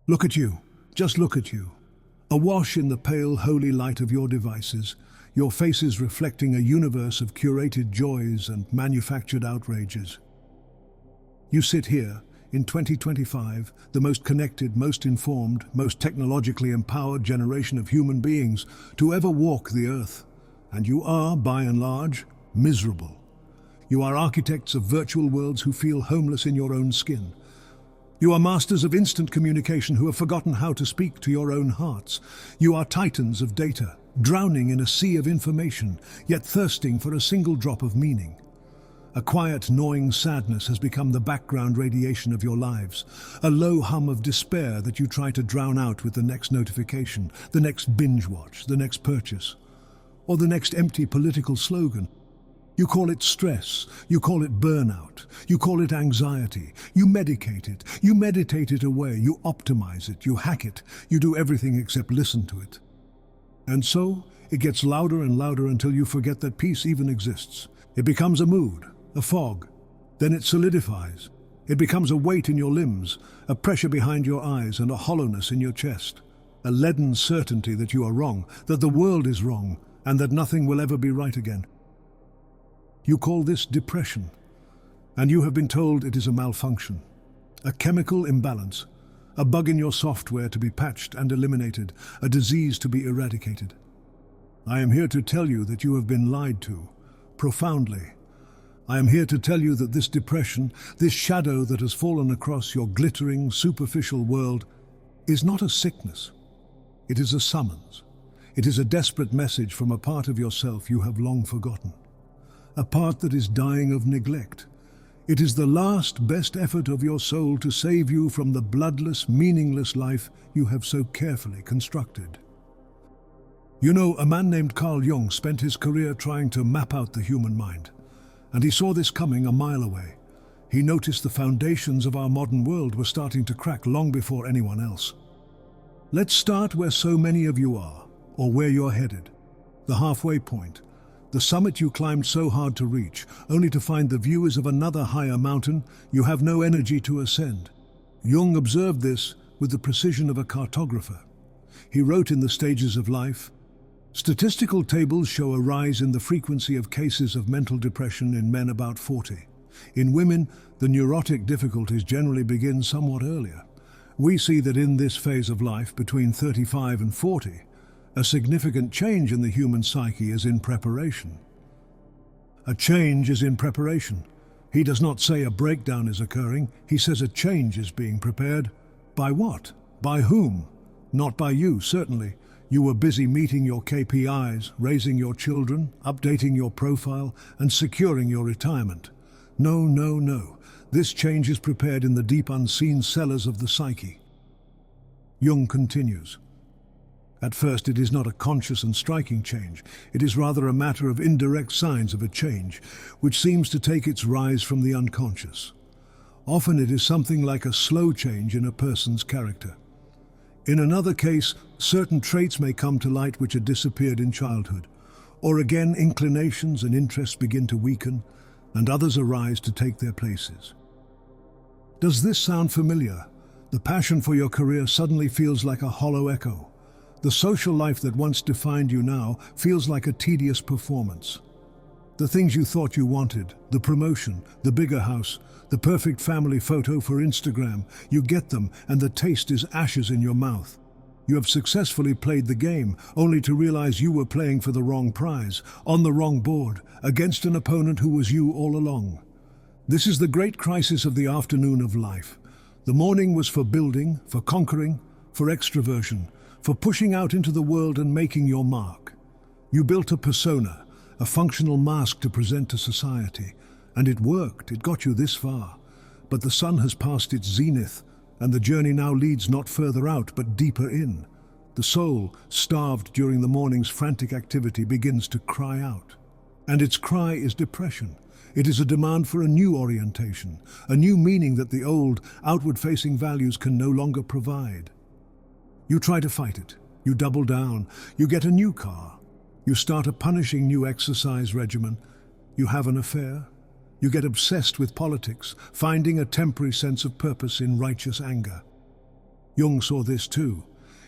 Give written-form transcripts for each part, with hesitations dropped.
Look at you, just look at you. Awash in the pale, holy light of your devices, your faces reflecting a universe of curated joys and manufactured outrages. You sit here, in 2025, the most connected, most informed, most technologically empowered generation of human beings to ever walk the earth. And you are, by and large, miserable. You are architects of virtual worlds who feel homeless in your own skin. You are masters of instant communication who have forgotten how to speak to your own hearts. You are titans of data, drowning in a sea of information, yet thirsting for a single drop of meaning. A quiet, gnawing sadness has become the background radiation of your lives, a low hum of despair that you try to drown out with the next notification, the next binge watch, the next purchase, or the next empty political slogan. You call it stress, you call it burnout, you call it anxiety, you medicate it, you meditate it away, you optimize it, you hack it, you do everything except listen to it. And so, it gets louder and louder until you forget that peace even exists. It becomes a mood, a fog. Then it solidifies. It becomes a weight in your limbs, a pressure behind your eyes and a hollowness in your chest. A leaden certainty that you are wrong, that the world is wrong, and that nothing will ever be right again. You call this depression, and you have been told it is a malfunction, a chemical imbalance, a bug in your software to be patched and eliminated, a disease to be eradicated. I am here to tell you that you have been lied to, profoundly. I am here to tell you that this depression, this shadow that has fallen across your glittering, superficial world, is not a sickness. It is a summons. It is a desperate message from a part of yourself you have long forgotten. A part that is dying of neglect. It is the last best effort of your soul to save you from the bloodless, meaningless life you have so carefully constructed. You know, a man named Carl Jung spent his career trying to map out the human mind, and he saw this coming a mile away. He noticed the foundations of our modern world were starting to crack long before anyone else. Let's start where so many of you are, or where you're headed, the halfway point. The summit you climbed so hard to reach, only to find the view is of another higher mountain you have no energy to ascend. Jung observed this with the precision of a cartographer. He wrote in the Stages of Life, "Statistical tables show a rise in the frequency of cases of mental depression in men about 40. In women, the neurotic difficulties generally begin somewhat earlier. We see that in this phase of life, between 35 and 40, a significant change in the human psyche is in preparation." A change is in preparation. He does not say a breakdown is occurring, he says a change is being prepared. By what? By whom? Not by you, certainly. You were busy meeting your KPIs, raising your children, updating your profile, and securing your retirement. No, no, no. This change is prepared in the deep unseen cellars of the psyche. Jung continues. At first, it is not a conscious and striking change. It is rather a matter of indirect signs of a change, which seems to take its rise from the unconscious. Often it is something like a slow change in a person's character. In another case, certain traits may come to light which had disappeared in childhood, or again inclinations and interests begin to weaken, and others arise to take their places. Does this sound familiar? The passion for your career suddenly feels like a hollow echo. The social life that once defined you now feels like a tedious performance. The things you thought you wanted, the promotion, the bigger house, the perfect family photo for Instagram, you get them and the taste is ashes in your mouth. You have successfully played the game, only to realize you were playing for the wrong prize, on the wrong board, against an opponent who was you all along. This is the great crisis of the afternoon of life. The morning was for building, for conquering, for extroversion, for pushing out into the world and making your mark. You built a persona, a functional mask to present to society, and it worked, it got you this far. But the sun has passed its zenith, and the journey now leads not further out but deeper in. The soul, starved during the morning's frantic activity, begins to cry out. And its cry is depression. It is a demand for a new orientation, a new meaning that the old, outward-facing values can no longer provide. You try to fight it. You double down. You get a new car. You start a punishing new exercise regimen. You have an affair. You get obsessed with politics, finding a temporary sense of purpose in righteous anger. Jung saw this too.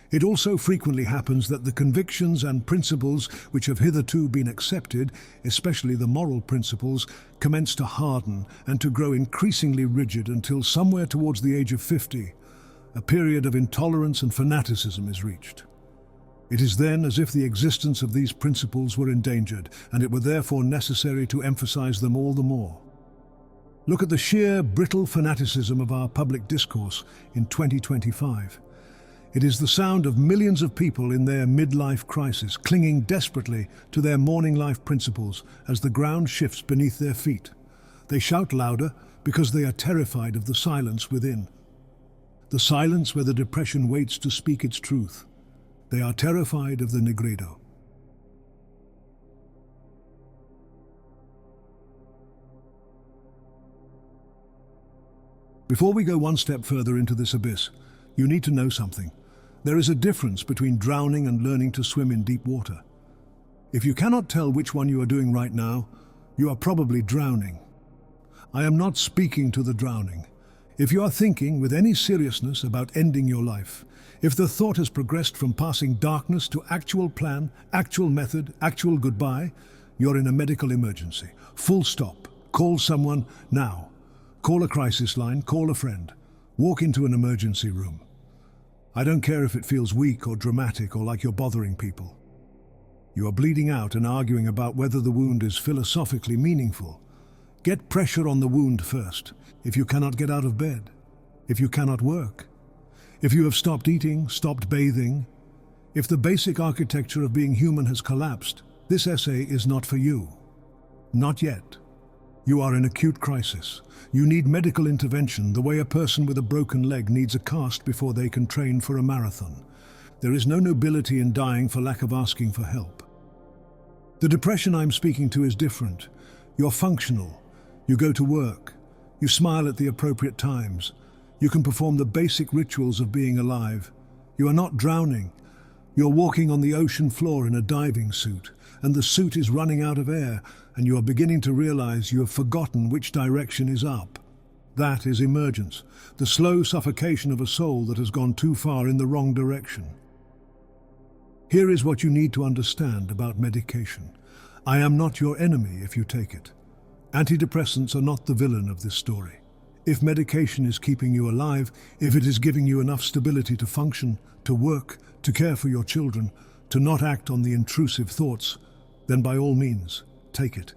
It also frequently happens that the convictions and principles which have hitherto been accepted, especially the moral principles, commence to harden and to grow increasingly rigid until somewhere towards the age of 50, a period of intolerance and fanaticism is reached. It is then as if the existence of these principles were endangered, and it were therefore necessary to emphasize them all the more. Look at the sheer, brittle fanaticism of our public discourse in 2025. It is the sound of millions of people in their midlife crisis, clinging desperately to their morning life principles as the ground shifts beneath their feet. They shout louder because they are terrified of the silence within. The silence where the depression waits to speak its truth. They are terrified of the Nigredo. Before we go one step further into this abyss, you need to know something. There is a difference between drowning and learning to swim in deep water. If you cannot tell which one you are doing right now, you are probably drowning. I am not speaking to the drowning. If you are thinking with any seriousness about ending your life, if the thought has progressed from passing darkness to actual plan, actual method, actual goodbye, you're in a medical emergency. Full stop. Call someone now. Call a crisis line, call a friend. Walk into an emergency room. I don't care if it feels weak or dramatic or like you're bothering people. You are bleeding out and arguing about whether the wound is philosophically meaningful. Get pressure on the wound first. If you cannot get out of bed, if you cannot work, if you have stopped eating, stopped bathing, if the basic architecture of being human has collapsed, this essay is not for you. Not yet. You are in acute crisis. You need medical intervention the way a person with a broken leg needs a cast before they can train for a marathon. There is no nobility in dying for lack of asking for help. The depression I'm speaking to is different. You're functional. You go to work. You smile at the appropriate times. You can perform the basic rituals of being alive. You are not drowning. You're walking on the ocean floor in a diving suit, and the suit is running out of air, and you are beginning to realize you have forgotten which direction is up. That is emergence, the slow suffocation of a soul that has gone too far in the wrong direction. Here is what you need to understand about medication. I am not your enemy if you take it. Antidepressants are not the villain of this story. If medication is keeping you alive, if it is giving you enough stability to function, to work, to care for your children, to not act on the intrusive thoughts, then by all means, take it.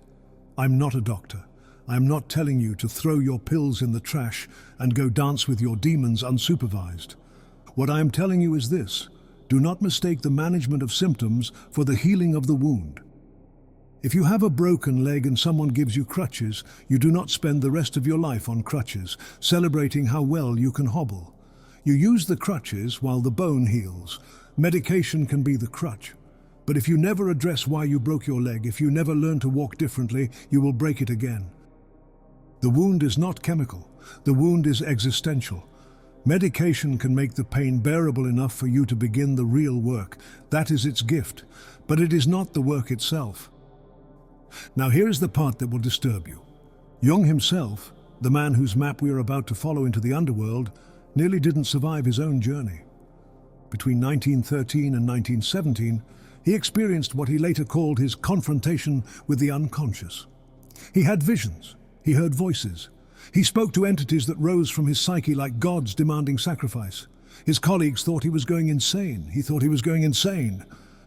I'm not a doctor. I'm not telling you to throw your pills in the trash and go dance with your demons unsupervised. What I am telling you is this: do not mistake the management of symptoms for the healing of the wound. If you have a broken leg and someone gives you crutches, you do not spend the rest of your life on crutches, celebrating how well you can hobble. You use the crutches while the bone heals. Medication can be the crutch. But if you never address why you broke your leg, if you never learn to walk differently, you will break it again. The wound is not chemical. The wound is existential. Medication can make the pain bearable enough for you to begin the real work. That is its gift. But it is not the work itself. Now here is the part that will disturb you. Jung himself, the man whose map we are about to follow into the underworld, nearly didn't survive his own journey. Between 1913 and 1917, he experienced what he later called his confrontation with the unconscious. He had visions. He heard voices. He spoke to entities that rose from his psyche like gods demanding sacrifice. His colleagues thought he was going insane. He thought he was going insane.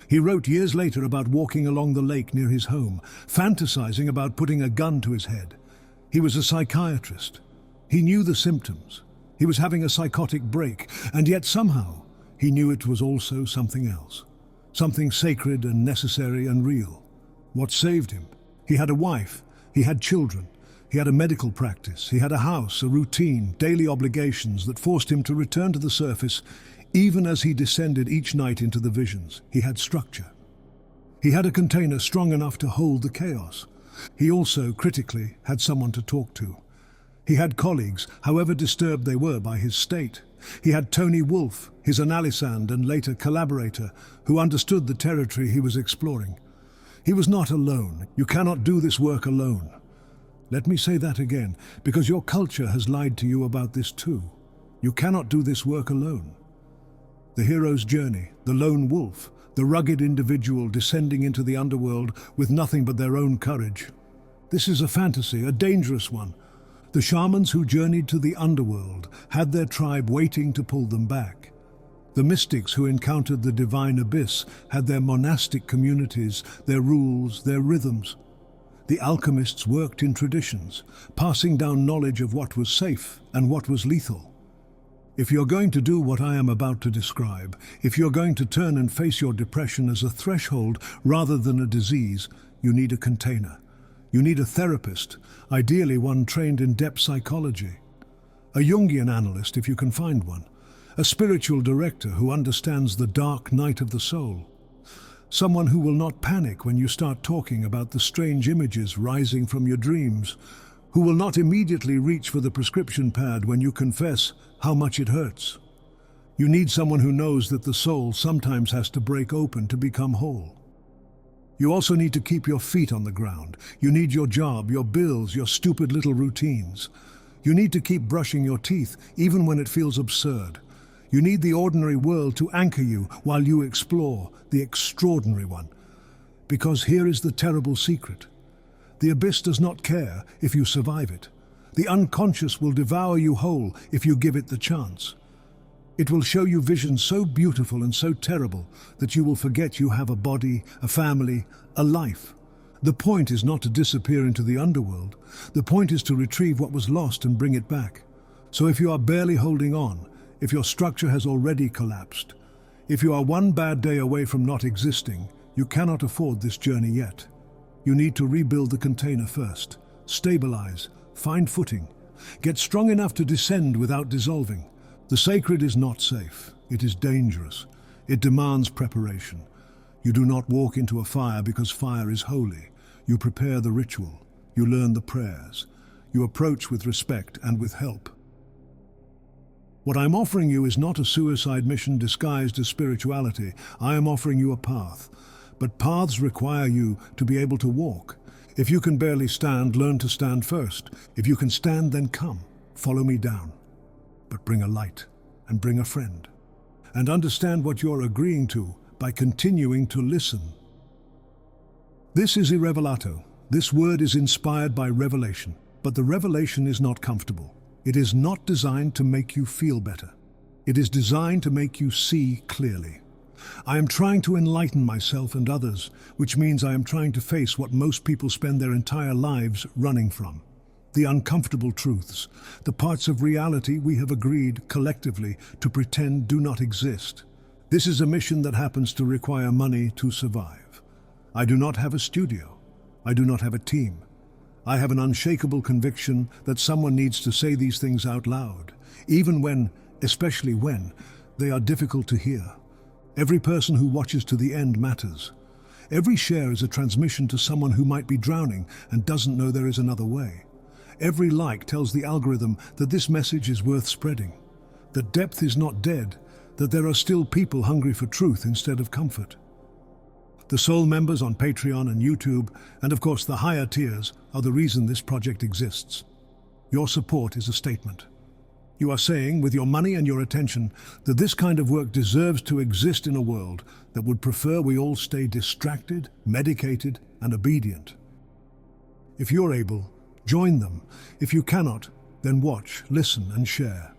He wrote years later about walking along the lake near his home, fantasizing about putting a gun to his head. He was a psychiatrist. He knew the symptoms. He was having a psychotic break, and yet somehow he knew it was also something else. Something sacred and necessary and real. What saved him? He had a wife. He had children. He had a medical practice. He had a house, a routine, daily obligations that forced him to return to the surface. Even as he descended each night into the visions, he had structure. He had a container strong enough to hold the chaos. He also, critically, had someone to talk to. He had colleagues, however disturbed they were by his state. He had Tony Wolfe, his analysand and later collaborator, who understood the territory he was exploring. He was not alone. You cannot do this work alone. Let me say that again, because your culture has lied to you about this too. You cannot do this work alone. The hero's journey, the lone wolf, the rugged individual descending into the underworld with nothing but their own courage. This is a fantasy, a dangerous one. The shamans who journeyed to the underworld had their tribe waiting to pull them back. The mystics who encountered the divine abyss had their monastic communities, their rules, their rhythms. The alchemists worked in traditions, passing down knowledge of what was safe and what was lethal. If you're going to do what I am about to describe, if you're going to turn and face your depression as a threshold rather than a disease, you need a container. You need a therapist, ideally one trained in depth psychology. A Jungian analyst, if you can find one. A spiritual director who understands the dark night of the soul. Someone who will not panic when you start talking about the strange images rising from your dreams. Who will not immediately reach for the prescription pad when you confess how much it hurts. You need someone who knows that the soul sometimes has to break open to become whole. You also need to keep your feet on the ground. You need your job, your bills, your stupid little routines. You need to keep brushing your teeth, even when it feels absurd. You need the ordinary world to anchor you while you explore the extraordinary one. Because here is the terrible secret. The abyss does not care if you survive it. The unconscious will devour you whole if you give it the chance. It will show you visions so beautiful and so terrible that you will forget you have a body, a family, a life. The point is not to disappear into the underworld. The point is to retrieve what was lost and bring it back. So if you are barely holding on, if your structure has already collapsed, if you are one bad day away from not existing, you cannot afford this journey yet. You need to rebuild the container first, stabilize, find footing, get strong enough to descend without dissolving. The sacred is not safe. It is dangerous. It demands preparation. You do not walk into a fire because fire is holy. You prepare the ritual. You learn the prayers. You approach with respect and with help. What I'm offering you is not a suicide mission disguised as spirituality. I am offering you a path. But paths require you to be able to walk. If you can barely stand, learn to stand first. If you can stand, then come. Follow me down. But bring a light and bring a friend. And understand what you're agreeing to by continuing to listen. This is irrevelato. This word is inspired by revelation. But the revelation is not comfortable. It is not designed to make you feel better. It is designed to make you see clearly. I am trying to enlighten myself and others, which means I am trying to face what most people spend their entire lives running from. The uncomfortable truths, the parts of reality we have agreed collectively to pretend do not exist. This is a mission that happens to require money to survive. I do not have a studio. I do not have a team. I have an unshakable conviction that someone needs to say these things out loud, even when, especially when, they are difficult to hear. Every person who watches to the end matters. Every share is a transmission to someone who might be drowning and doesn't know there is another way. Every like tells the algorithm that this message is worth spreading, that depth is not dead, that there are still people hungry for truth instead of comfort. The Soul members on Patreon and YouTube, and of course the higher tiers, are the reason this project exists. Your support is a statement. You are saying, with your money and your attention, that this kind of work deserves to exist in a world that would prefer we all stay distracted, medicated, and obedient. If you're able, join them. If you cannot, then watch, listen, and share.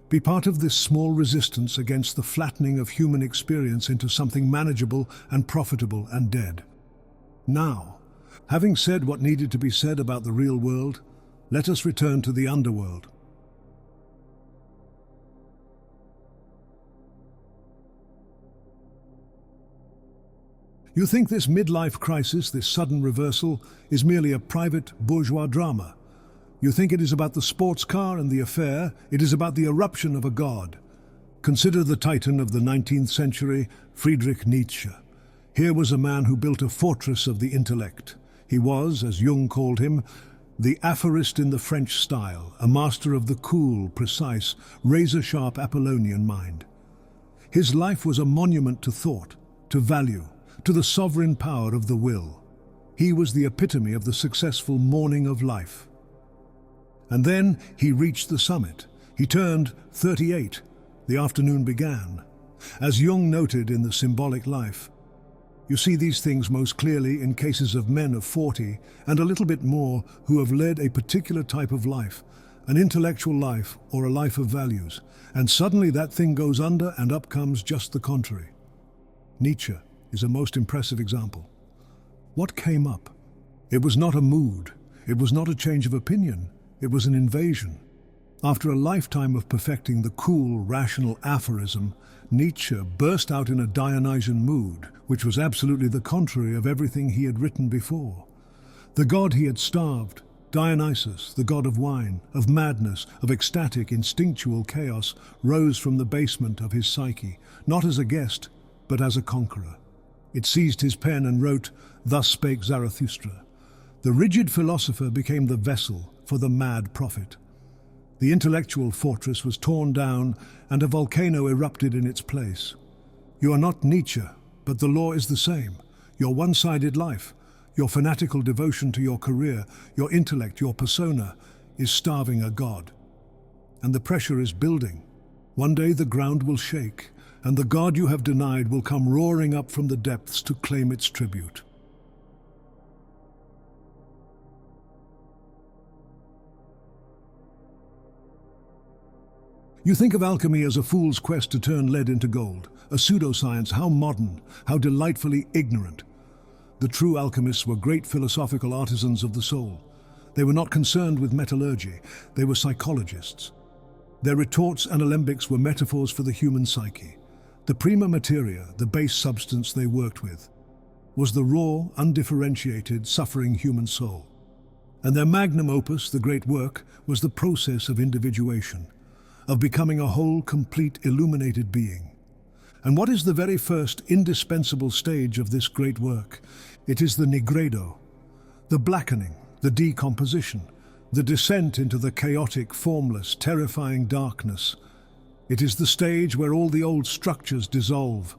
Be part of this small resistance against the flattening of human experience into something manageable and profitable and dead. Now, having said what needed to be said about the real world, let us return to the underworld. You think this midlife crisis, this sudden reversal, is merely a private bourgeois drama. You think it is about the sports car and the affair. It is about the eruption of a god. Consider the titan of the 19th century, Friedrich Nietzsche. Here was a man who built a fortress of the intellect. He was, as Jung called him, the Aphorist in the French style, a master of the cool, precise, razor-sharp Apollonian mind. His life was a monument to thought, to value, to the sovereign power of the will. He was the epitome of the successful morning of life. And then he reached the summit. He turned 38. The afternoon began. As Jung noted in The Symbolic Life, you see these things most clearly in cases of men of 40 and a little bit more who have led a particular type of life, an intellectual life or a life of values, and suddenly that thing goes under and up comes just the contrary. Nietzsche is a most impressive example. What came up? It was not a mood, it was not a change of opinion, it was an invasion. After a lifetime of perfecting the cool, rational aphorism, Nietzsche burst out in a Dionysian mood, which was absolutely the contrary of everything he had written before. The god he had starved, Dionysus, the god of wine, of madness, of ecstatic, instinctual chaos, rose from the basement of his psyche, not as a guest, but as a conqueror. It seized his pen and wrote, "Thus spake Zarathustra." The rigid philosopher became the vessel for the mad prophet. The intellectual fortress was torn down and a volcano erupted in its place. You are not Nietzsche, but the law is the same. Your one-sided life, your fanatical devotion to your career, your intellect, your persona, is starving a god. And the pressure is building. One day the ground will shake, and the god you have denied will come roaring up from the depths to claim its tribute. You think of alchemy as a fool's quest to turn lead into gold, a pseudoscience, how modern, how delightfully ignorant. The true alchemists were great philosophical artisans of the soul. They were not concerned with metallurgy, they were psychologists. Their retorts and alembics were metaphors for the human psyche. The prima materia, the base substance they worked with, was the raw, undifferentiated, suffering human soul. And their magnum opus, the great work, was the process of individuation, of becoming a whole, complete, illuminated being. And what is the very first indispensable stage of this great work? It is the Nigredo, the blackening, the decomposition, the descent into the chaotic, formless, terrifying darkness. It is the stage where all the old structures dissolve,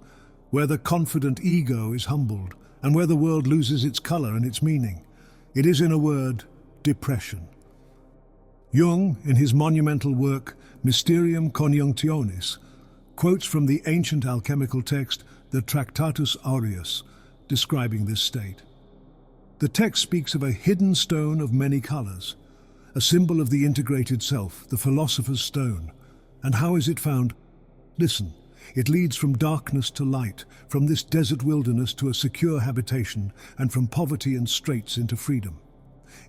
where the confident ego is humbled, and where the world loses its color and its meaning. It is, in a word, depression. Jung, in his monumental work Mysterium Conjunctionis, quotes from the ancient alchemical text, the Tractatus Aureus, describing this state. The text speaks of a hidden stone of many colors, a symbol of the integrated self, the philosopher's stone. And how is it found? Listen, it leads from darkness to light, from this desert wilderness to a secure habitation, and from poverty and straits into freedom.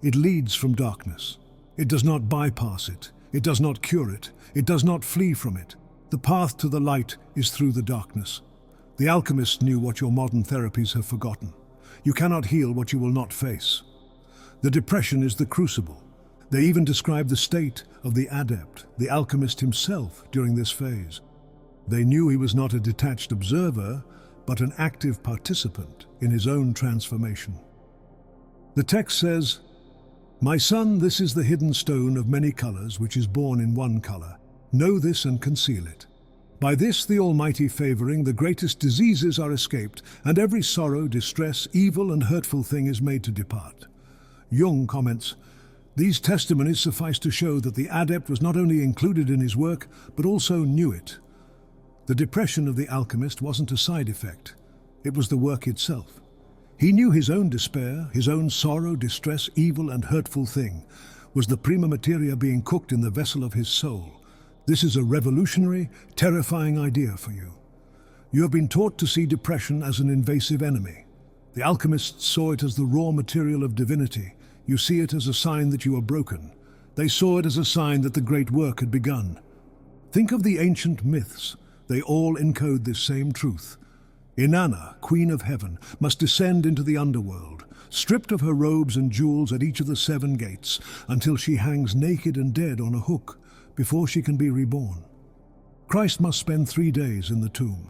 It leads from darkness. It does not bypass it. It does not cure it. It does not flee from it. The path to the light is through the darkness. The alchemists knew what your modern therapies have forgotten. You cannot heal what you will not face. The depression is the crucible. They even describe the state of the adept, the alchemist himself, during this phase. They knew he was not a detached observer, but an active participant in his own transformation. The text says, "My son, this is the hidden stone of many colors, which is born in one color. Know this and conceal it. By this, the Almighty favoring, the greatest diseases are escaped, and every sorrow, distress, evil, and hurtful thing is made to depart." Jung comments, "These testimonies suffice to show that the adept was not only included in his work, but also knew it. The depression of the alchemist wasn't a side effect. It was the work itself. He knew his own despair, his own sorrow, distress, evil, and hurtful thing was the prima materia being cooked in the vessel of his soul. This is a revolutionary, terrifying idea for you. You have been taught to see depression as an invasive enemy. The alchemists saw it as the raw material of divinity. You see it as a sign that you are broken. They saw it as a sign that the great work had begun. Think of the ancient myths. They all encode this same truth. Inanna, queen of heaven, must descend into the underworld, stripped of her robes and jewels at each of the 7 gates, until she hangs naked and dead on a hook before she can be reborn. Christ must spend 3 days in the tomb.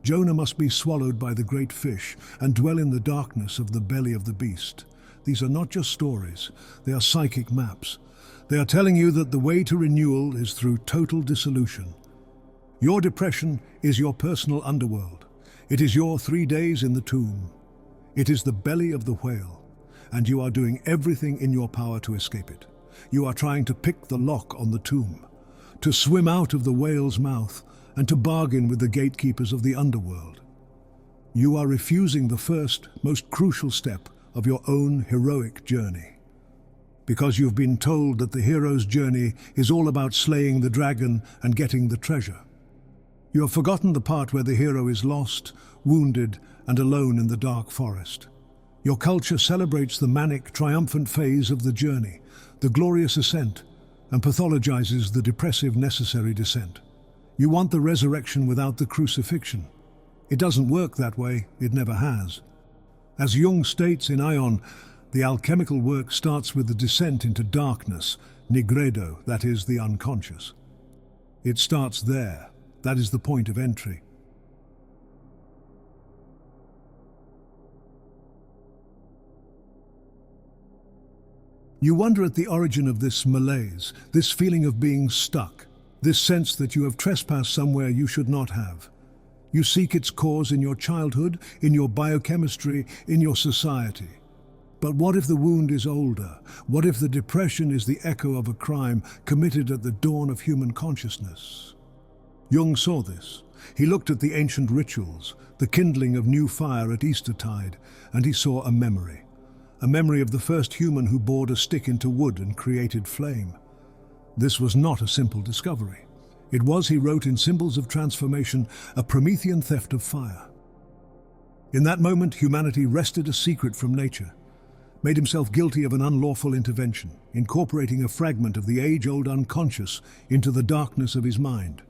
Jonah must be swallowed by the great fish and dwell in the darkness of the belly of the beast. These are not just stories, they are psychic maps. They are telling you that the way to renewal is through total dissolution. Your depression is your personal underworld. It is your 3 days in the tomb. It is the belly of the whale, and you are doing everything in your power to escape it. You are trying to pick the lock on the tomb, to swim out of the whale's mouth and to bargain with the gatekeepers of the underworld. You are refusing the first, most crucial step of your own heroic journey. Because you've been told that the hero's journey is all about slaying the dragon and getting the treasure. You have forgotten the part where the hero is lost, wounded, and alone in the dark forest. Your culture celebrates the manic, triumphant phase of the journey, the glorious ascent, and pathologizes the depressive, necessary descent. You want the resurrection without the crucifixion. It doesn't work that way, it never has. As Jung states in Ion, the alchemical work starts with the descent into darkness, Nigredo, that is, the unconscious. It starts there, that is the point of entry. You wonder at the origin of this malaise, this feeling of being stuck, this sense that you have trespassed somewhere you should not have. You seek its cause in your childhood, in your biochemistry, in your society. But what if the wound is older? What if the depression is the echo of a crime committed at the dawn of human consciousness? Jung saw this. He looked at the ancient rituals, the kindling of new fire at Eastertide, and he saw a memory of the first human who bored a stick into wood and created flame. This was not a simple discovery. It was, he wrote in Symbols of Transformation, a Promethean theft of fire. In that moment, humanity wrested a secret from nature, made himself guilty of an unlawful intervention, incorporating a fragment of the age-old unconscious into the darkness of his mind.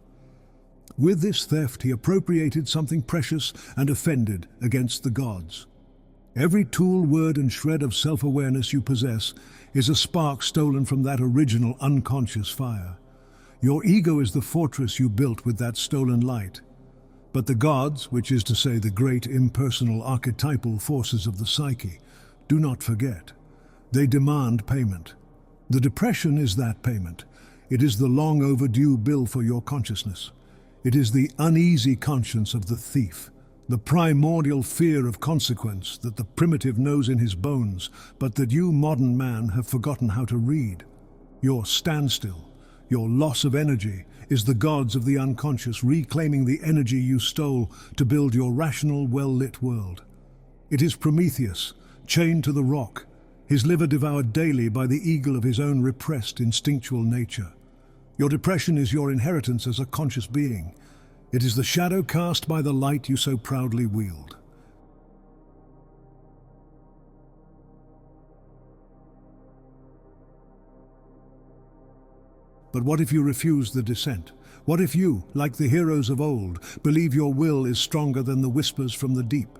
With this theft, he appropriated something precious and offended against the gods. Every tool, word, and shred of self-awareness you possess is a spark stolen from that original unconscious fire. Your ego is the fortress you built with that stolen light. But the gods, which is to say the great impersonal archetypal forces of the psyche, do not forget. They demand payment. The depression is that payment. It is the long overdue bill for your consciousness. It is the uneasy conscience of the thief. The primordial fear of consequence that the primitive knows in his bones, but that you, modern man, have forgotten how to read. Your standstill, your loss of energy, is the gods of the unconscious reclaiming the energy you stole to build your rational, well-lit world. It is Prometheus, chained to the rock, his liver devoured daily by the eagle of his own repressed instinctual nature. Your depression is your inheritance as a conscious being. It is the shadow cast by the light you so proudly wield. But what if you refuse the descent? What if you, like the heroes of old, believe your will is stronger than the whispers from the deep?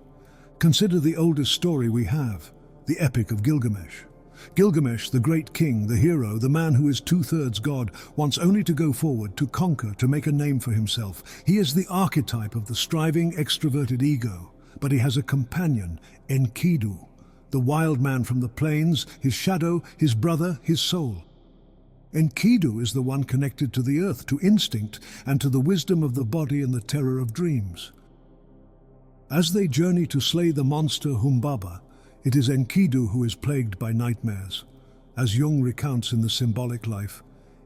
Consider the oldest story we have, the Epic of Gilgamesh. Gilgamesh, the great king, the hero, the man who is two-thirds God, wants only to go forward, to conquer, to make a name for himself. He is the archetype of the striving, extroverted ego. But he has a companion, Enkidu, the wild man from the plains, his shadow, his brother, his soul. Enkidu is the one connected to the earth, to instinct, and to the wisdom of the body and the terror of dreams. As they journey to slay the monster Humbaba, it is Enkidu who is plagued by nightmares. As Jung recounts in The Symbolic Life,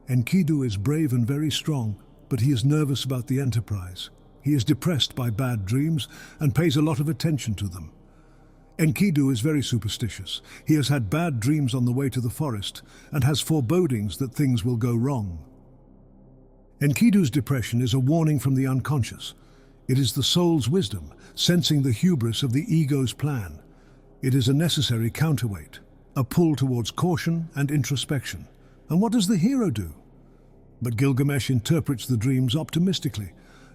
Enkidu is brave and very strong, but he is nervous about the enterprise. He is depressed by bad dreams and pays a lot of attention to them. Enkidu is very superstitious. He has had bad dreams on the way to the forest and has forebodings that things will go wrong. Enkidu's depression is a warning from the unconscious. It is the soul's wisdom, sensing the hubris of the ego's plan. It is a necessary counterweight, a pull towards caution and introspection. And what does the hero do? But Gilgamesh interprets the dreams optimistically.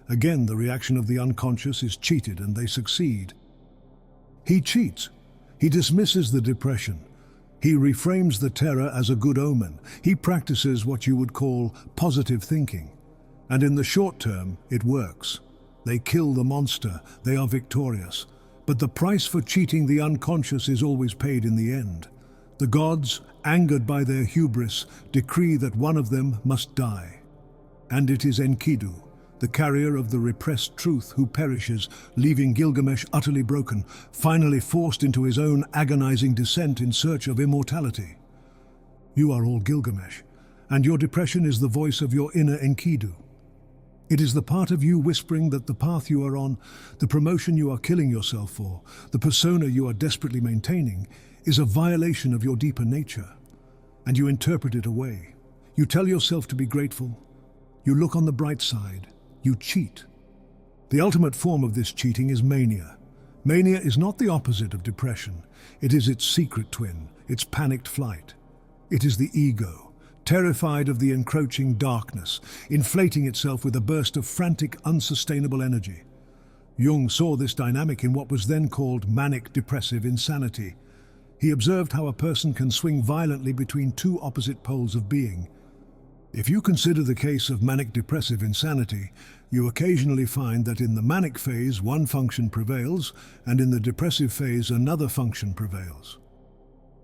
Again, the reaction of the unconscious is cheated and they succeed. He cheats. He dismisses the depression. He reframes the terror as a good omen. He practices what you would call positive thinking. And in the short term, it works. They kill the monster. They are victorious. But the price for cheating the unconscious is always paid in the end. The gods, angered by their hubris, decree that one of them must die. And it is Enkidu, the carrier of the repressed truth, who perishes, leaving Gilgamesh utterly broken, finally forced into his own agonizing descent in search of immortality. You are all Gilgamesh, and your depression is the voice of your inner Enkidu. It is the part of you whispering that the path you are on, the promotion you are killing yourself for, the persona you are desperately maintaining, is a violation of your deeper nature. And you interpret it away. You tell yourself to be grateful. You look on the bright side. You cheat. The ultimate form of this cheating is mania. Mania is not the opposite of depression. It is its secret twin, its panicked flight. It is the ego, terrified of the encroaching darkness, inflating itself with a burst of frantic, unsustainable energy. Jung saw this dynamic in what was then called manic-depressive insanity. He observed how a person can swing violently between two opposite poles of being. If you consider the case of manic-depressive insanity, you occasionally find that in the manic phase one function prevails, and in the depressive phase another function prevails.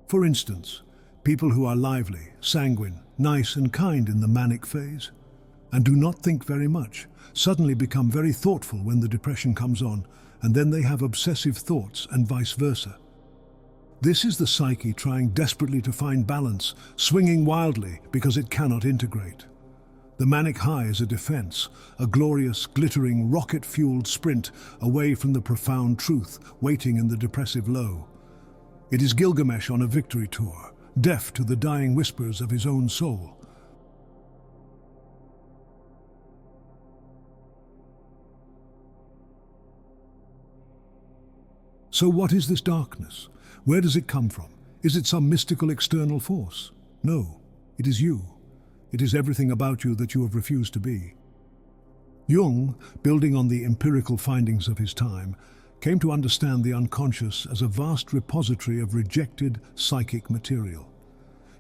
For instance, people who are lively, sanguine, nice and kind in the manic phase, and do not think very much, suddenly become very thoughtful when the depression comes on, and then they have obsessive thoughts and vice versa. This is the psyche trying desperately to find balance, swinging wildly because it cannot integrate. The manic high is a defense, a glorious, glittering, rocket-fueled sprint away from the profound truth waiting in the depressive low. It is Gilgamesh on a victory tour, deaf to the dying whispers of his own soul. So what is this darkness? Where does it come from? Is it some mystical external force? No, it is you. It is everything about you that you have refused to be. Jung, building on the empirical findings of his time, came to understand the unconscious as a vast repository of rejected psychic material.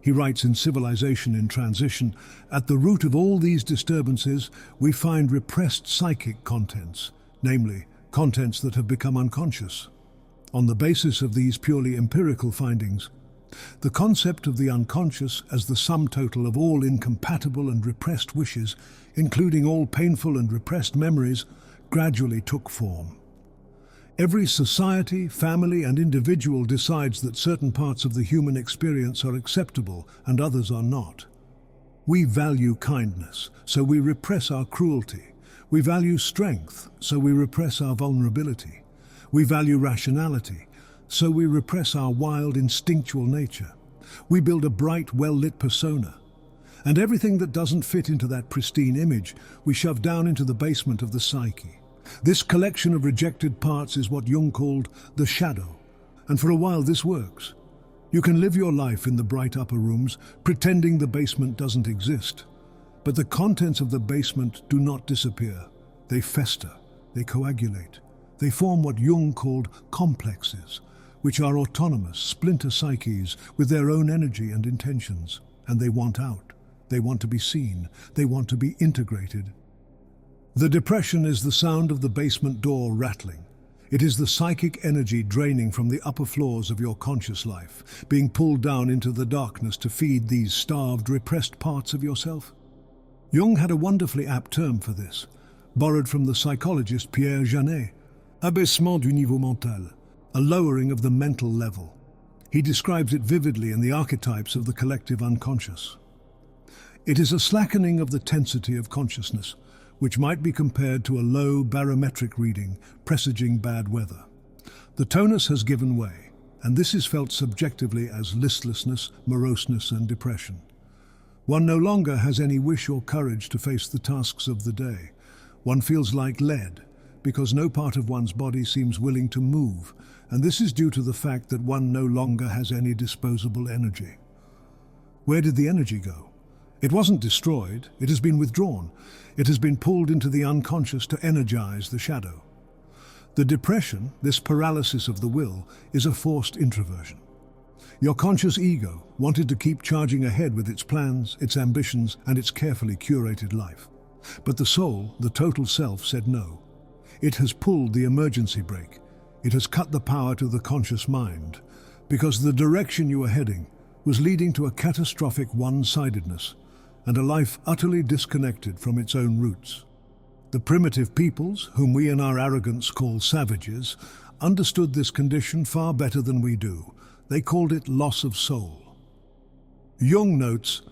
He writes in Civilization in Transition, "At the root of all these disturbances, we find repressed psychic contents, namely, contents that have become unconscious." On the basis of these purely empirical findings, the concept of the unconscious as the sum total of all incompatible and repressed wishes, including all painful and repressed memories, gradually took form. Every society, family, and individual decides that certain parts of the human experience are acceptable and others are not. We value kindness, so we repress our cruelty. We value strength, so we repress our vulnerability. We value rationality, so we repress our wild, instinctual nature. We build a bright, well-lit persona. And everything that doesn't fit into that pristine image, we shove down into the basement of the psyche. This collection of rejected parts is what Jung called the shadow. And for a while this works. You can live your life in the bright upper rooms, pretending the basement doesn't exist. But the contents of the basement do not disappear. They fester, they coagulate. They form what Jung called complexes, which are autonomous, splinter psyches with their own energy and intentions. And they want out. They want to be seen. They want to be integrated. The depression is the sound of the basement door rattling. It is the psychic energy draining from the upper floors of your conscious life, being pulled down into the darkness to feed these starved, repressed parts of yourself. Jung had a wonderfully apt term for this, borrowed from the psychologist Pierre Janet. Abaissement du niveau mental, a lowering of the mental level. He describes it vividly in the archetypes of the collective unconscious. It is a slackening of the tensity of consciousness, which might be compared to a low barometric reading presaging bad weather. The tonus has given way, and this is felt subjectively as listlessness, moroseness, and depression. One no longer has any wish or courage to face the tasks of the day. One feels like lead, because no part of one's body seems willing to move, and this is due to the fact that one no longer has any disposable energy. Where did the energy go? It wasn't destroyed, it has been withdrawn. It has been pulled into the unconscious to energize the shadow. The depression, this paralysis of the will, is a forced introversion. Your conscious ego wanted to keep charging ahead with its plans, its ambitions, and its carefully curated life. But the soul, the total self, said no. It has pulled the emergency brake. It has cut the power to the conscious mind, because the direction you were heading was leading to a catastrophic one-sidedness and a life utterly disconnected from its own roots. The primitive peoples, whom we in our arrogance call savages, understood this condition far better than we do. They called it loss of soul. Jung notes,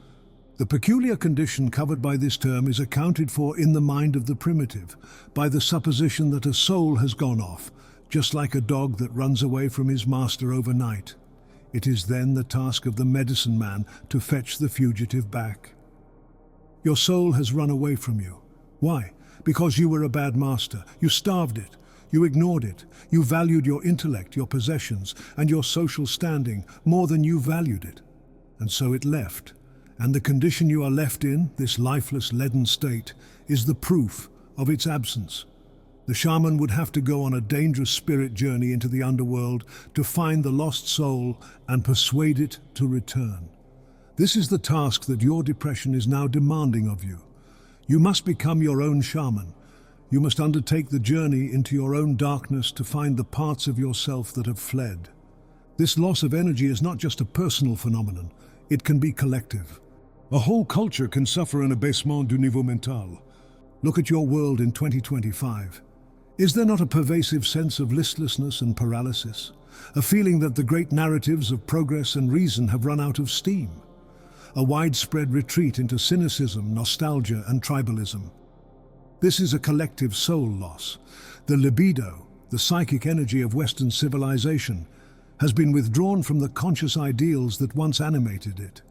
The peculiar condition covered by this term is accounted for in the mind of the primitive, by the supposition that a soul has gone off, just like a dog that runs away from his master overnight. It is then the task of the medicine man to fetch the fugitive back. Your soul has run away from you. Why? Because you were a bad master. You starved it. You ignored it. You valued your intellect, your possessions, and your social standing more than you valued it. And so it left. And the condition you are left in, this lifeless, leaden state, is the proof of its absence. The shaman would have to go on a dangerous spirit journey into the underworld to find the lost soul and persuade it to return. This is the task that your depression is now demanding of you. You must become your own shaman. You must undertake the journey into your own darkness to find the parts of yourself that have fled. This loss of energy is not just a personal phenomenon, it can be collective. A whole culture can suffer an abaissement du niveau mental. Look at your world in 2025. Is there not a pervasive sense of listlessness and paralysis? A feeling that the great narratives of progress and reason have run out of steam? A widespread retreat into cynicism, nostalgia, and tribalism. This is a collective soul loss. The libido, the psychic energy of Western civilization, has been withdrawn from the conscious ideals that once animated it.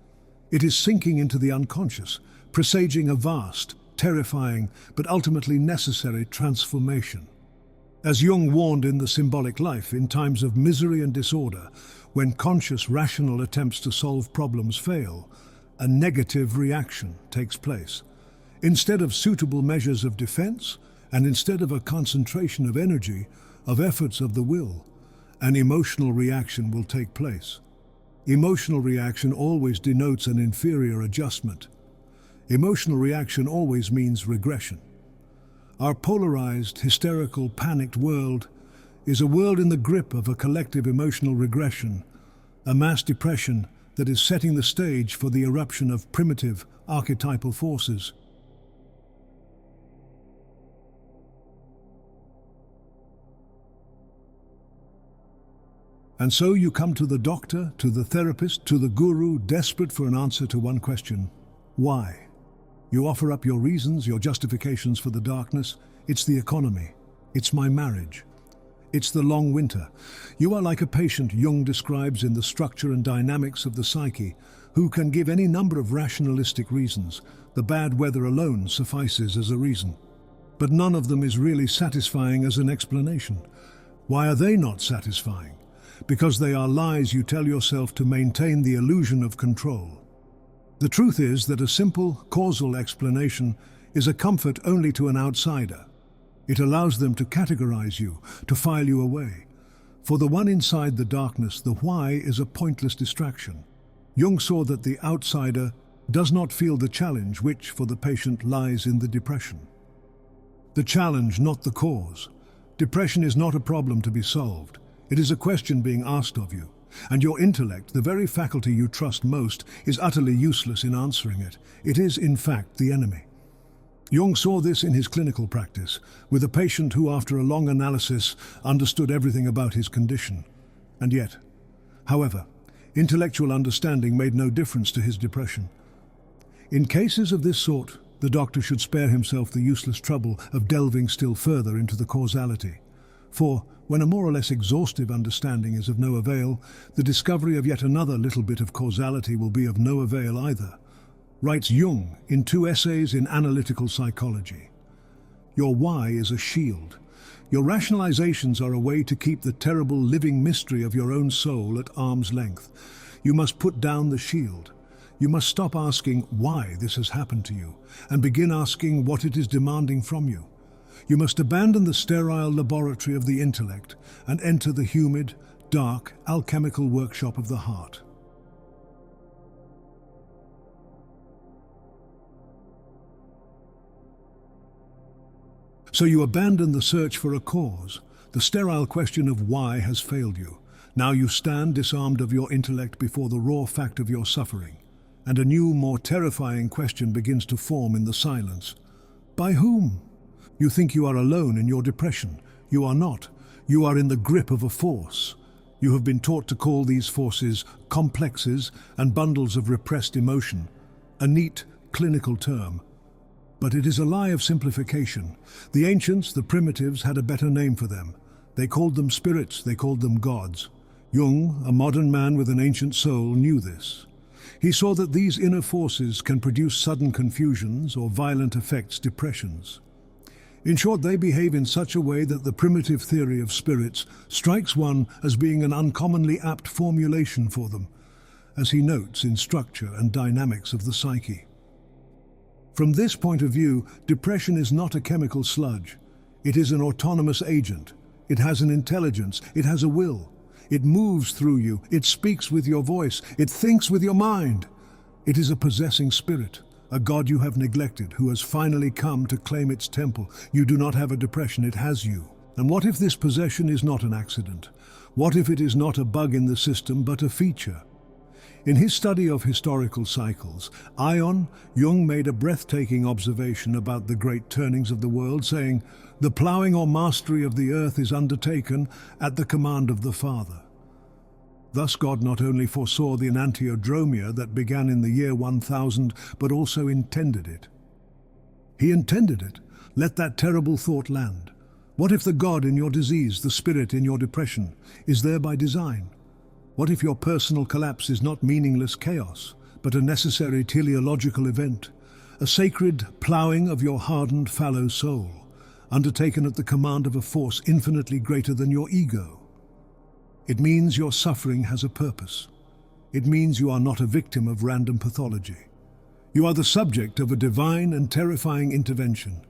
It is sinking into the unconscious, presaging a vast, terrifying, but ultimately necessary transformation. As Jung warned in The Symbolic Life, in times of misery and disorder, when conscious, rational attempts to solve problems fail, a negative reaction takes place. Instead of suitable measures of defense, and instead of a concentration of energy, of efforts of the will, an emotional reaction will take place. Emotional reaction always denotes an inferior adjustment. Emotional reaction always means regression. Our polarized, hysterical, panicked world is a world in the grip of a collective emotional regression, a mass depression that is setting the stage for the eruption of primitive, archetypal forces. And so you come to the doctor, to the therapist, to the guru, desperate for an answer to one question: why? You offer up your reasons, your justifications for the darkness. It's the economy. It's my marriage. It's the long winter. You are like a patient Jung describes in The Structure and Dynamics of the Psyche, who can give any number of rationalistic reasons. The bad weather alone suffices as a reason. But none of them is really satisfying as an explanation. Why are they not satisfying? Because they are lies you tell yourself to maintain the illusion of control. The truth is that a simple, causal explanation is a comfort only to an outsider. It allows them to categorize you, to file you away. For the one inside the darkness, the why is a pointless distraction. Jung saw that the outsider does not feel the challenge which, for the patient, lies in the depression. The challenge, not the cause. Depression is not a problem to be solved. It is a question being asked of you. And your intellect, the very faculty you trust most, is utterly useless in answering it. It is, in fact, the enemy. Jung saw this in his clinical practice, with a patient who, after a long analysis, understood everything about his condition. And yet, however, intellectual understanding made no difference to his depression. In cases of this sort, the doctor should spare himself the useless trouble of delving still further into the causality. For, when a more or less exhaustive understanding is of no avail, the discovery of yet another little bit of causality will be of no avail either. Writes Jung in 2 essays in analytical psychology. Your why is a shield. Your rationalizations are a way to keep the terrible living mystery of your own soul at arm's length. You must put down the shield. You must stop asking why this has happened to you, and begin asking what it is demanding from you. You must abandon the sterile laboratory of the intellect and enter the humid, dark, alchemical workshop of the heart. So you abandon the search for a cause. The sterile question of why has failed you. Now you stand disarmed of your intellect before the raw fact of your suffering, and a new, more terrifying question begins to form in the silence. By whom? You think you are alone in your depression. You are not. You are in the grip of a force. You have been taught to call these forces complexes and bundles of repressed emotion. a neat, clinical term. But it is a lie of simplification. The ancients, the primitives, had a better name for them. They called them spirits, they called them gods. Jung, a modern man with an ancient soul, knew this. He saw that these inner forces can produce sudden confusions or violent effects, depressions. In short, they behave in such a way that the primitive theory of spirits strikes one as being an uncommonly apt formulation for them, as he notes in structure and dynamics of the psyche. From this point of view, depression is not a chemical sludge. It is an autonomous agent. It has an intelligence. It has a will. It moves through you. It speaks with your voice. It thinks with your mind. It is a possessing spirit, a god you have neglected, who has finally come to claim its temple. You do not have a depression, it has you. And what if this possession is not an accident? What if it is not a bug in the system, but a feature? In his study of historical cycles, Ion, Jung made a breathtaking observation about the great turnings of the world, saying, "The ploughing or mastery of the earth is undertaken at the command of the Father." Thus God not only foresaw the enantiodromia that began in the year 1000, but also intended it. He intended it. Let that terrible thought land. What if the God in your disease, the spirit in your depression, is there by design? What if your personal collapse is not meaningless chaos, but a necessary teleological event, a sacred ploughing of your hardened, fallow soul, undertaken at the command of a force infinitely greater than your ego? It means your suffering has a purpose. It means you are not a victim of random pathology. You are the subject of a divine and terrifying intervention.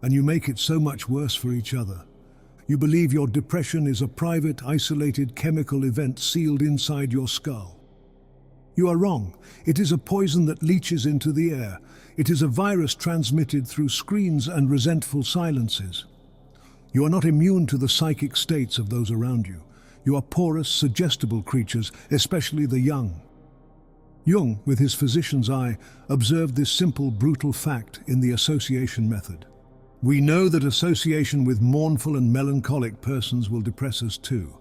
And you make it so much worse for each other. You believe your depression is a private, isolated chemical event sealed inside your skull. You are wrong. It is a poison that leaches into the air. It is a virus transmitted through screens and resentful silences. You are not immune to the psychic states of those around you. You are porous, suggestible creatures, especially the young. Jung, with his physician's eye, observed this simple, brutal fact in the association method. We know that association with mournful and melancholic persons will depress us too.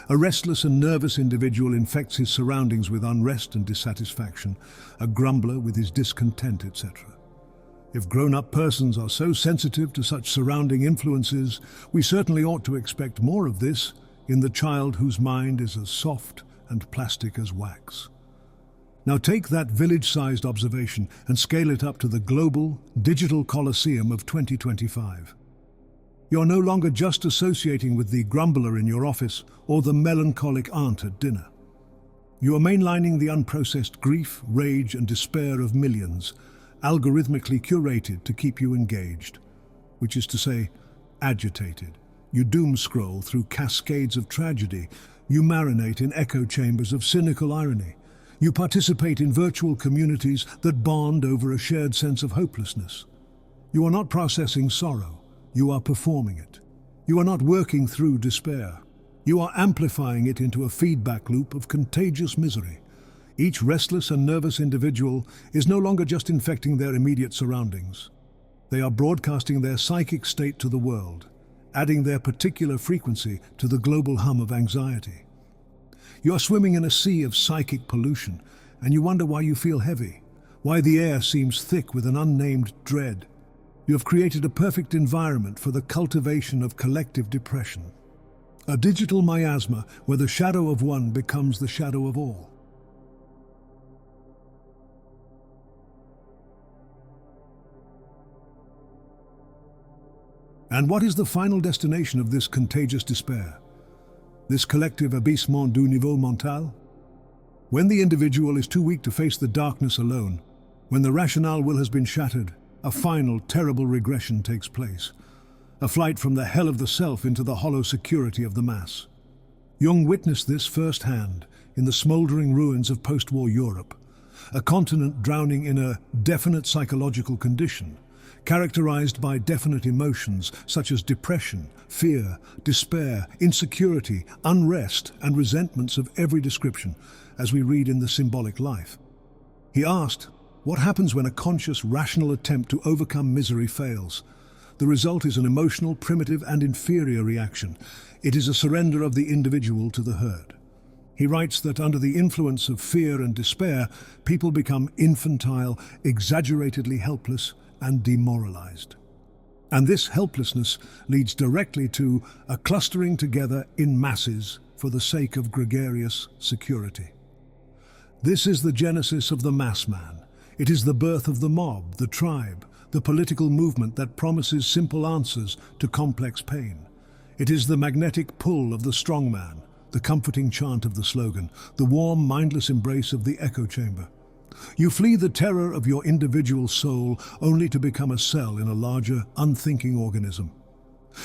A restless and nervous individual infects his surroundings with unrest and dissatisfaction, a grumbler with his discontent, etc. If grown-up persons are so sensitive to such surrounding influences, we certainly ought to expect more of this in the child whose mind is as soft and plastic as wax. Now take that village-sized observation and scale it up to the global, digital Colosseum of 2025. You're no longer just associating with the grumbler in your office or the melancholic aunt at dinner. You are mainlining the unprocessed grief, rage, and despair of millions, algorithmically curated to keep you engaged, which is to say, agitated. You doom scroll through cascades of tragedy. You marinate in echo chambers of cynical irony. You participate in virtual communities that bond over a shared sense of hopelessness. You are not processing sorrow. You are performing it. You are not working through despair. You are amplifying it into a feedback loop of contagious misery. Each restless and nervous individual is no longer just infecting their immediate surroundings. They are broadcasting their psychic state to the world, adding their particular frequency to the global hum of anxiety. You are swimming in a sea of psychic pollution, and you wonder why you feel heavy, why the air seems thick with an unnamed dread. You have created a perfect environment for the cultivation of collective depression. A digital miasma where the shadow of one becomes the shadow of all. And what is the final destination of this contagious despair? This collective Abaissement du Niveau mental? When the individual is too weak to face the darkness alone, when the rational will has been shattered, a final, terrible regression takes place. A flight from the hell of the self into the hollow security of the mass. Jung witnessed this firsthand in the smouldering ruins of post-war Europe, a continent drowning in a definite psychological condition, characterized by definite emotions such as depression, fear, despair, insecurity, unrest, and resentments of every description, as we read in The Symbolic Life. He asked, what happens when a conscious, rational attempt to overcome misery fails? The result is an emotional, primitive, and inferior reaction. It is a surrender of the individual to the herd. He writes that under the influence of fear and despair, people become infantile, exaggeratedly helpless, and demoralized. And this helplessness leads directly to a clustering together in masses for the sake of gregarious security. This is the genesis of the mass man. It is the birth of the mob, the tribe, the political movement that promises simple answers to complex pain. It is the magnetic pull of the strongman, the comforting chant of the slogan, the warm, mindless embrace of the echo chamber. You flee the terror of your individual soul only to become a cell in a larger, unthinking organism.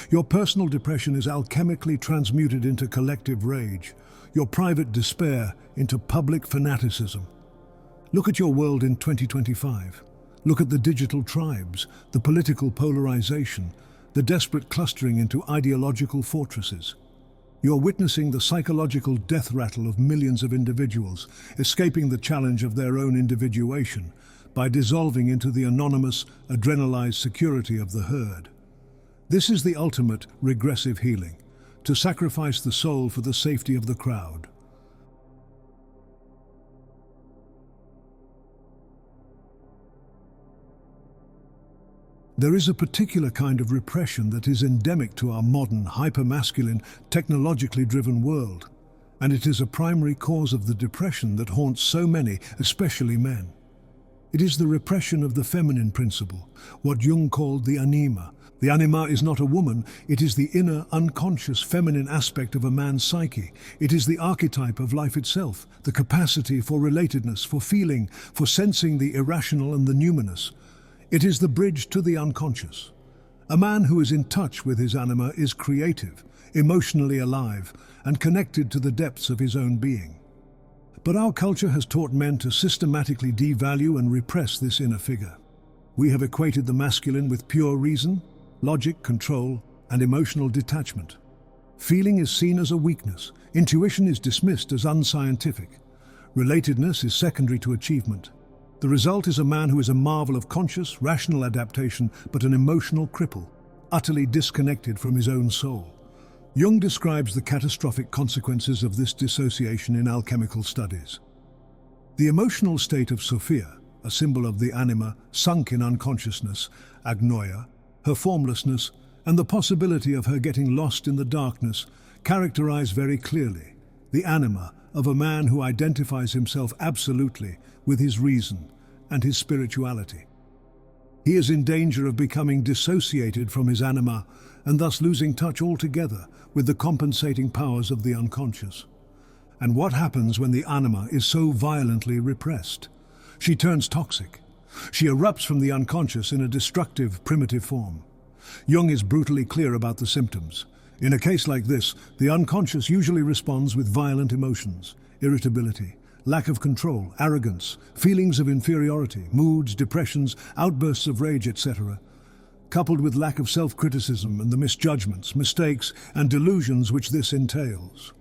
Your personal depression is alchemically transmuted into collective rage, your private despair into public fanaticism. Look at your world in 2025. Look at the digital tribes, the political polarization, the desperate clustering into ideological fortresses. You're witnessing the psychological death rattle of millions of individuals, escaping the challenge of their own individuation by dissolving into the anonymous, adrenalized security of the herd. This is the ultimate regressive healing, to sacrifice the soul for the safety of the crowd. There is a particular kind of repression that is endemic to our modern, hyper-masculine, technologically driven world, and it is a primary cause of the depression that haunts so many, especially men. It is the repression of the feminine principle, what Jung called the Anima. The Anima is not a woman, it is the inner, unconscious, feminine aspect of a man's psyche. It is the archetype of life itself, the capacity for relatedness, for feeling, for sensing the irrational and the numinous. It is the bridge to the unconscious. A man who is in touch with his anima is creative, emotionally alive, and connected to the depths of his own being. But our culture has taught men to systematically devalue and repress this inner figure. We have equated the masculine with pure reason, logic, control, and emotional detachment. Feeling is seen as a weakness. Intuition is dismissed as unscientific. Relatedness is secondary to achievement. The result is a man who is a marvel of conscious, rational adaptation, but an emotional cripple, utterly disconnected from his own soul. Jung describes the catastrophic consequences of this dissociation in alchemical studies. The emotional state of Sophia, a symbol of the anima sunk in unconsciousness, agnoia, her formlessness, and the possibility of her getting lost in the darkness, characterize very clearly the anima of a man who identifies himself absolutely with his reason and his spirituality. He is in danger of becoming dissociated from his anima and thus losing touch altogether with the compensating powers of the unconscious. And what happens when the anima is so violently repressed? She turns toxic. She erupts from the unconscious in a destructive, primitive form. Jung is brutally clear about the symptoms. In a case like this, the unconscious usually responds with violent emotions, irritability, lack of control, arrogance, feelings of inferiority, moods, depressions, outbursts of rage, etc., coupled with lack of self-criticism and the misjudgments, mistakes, and delusions which this entails.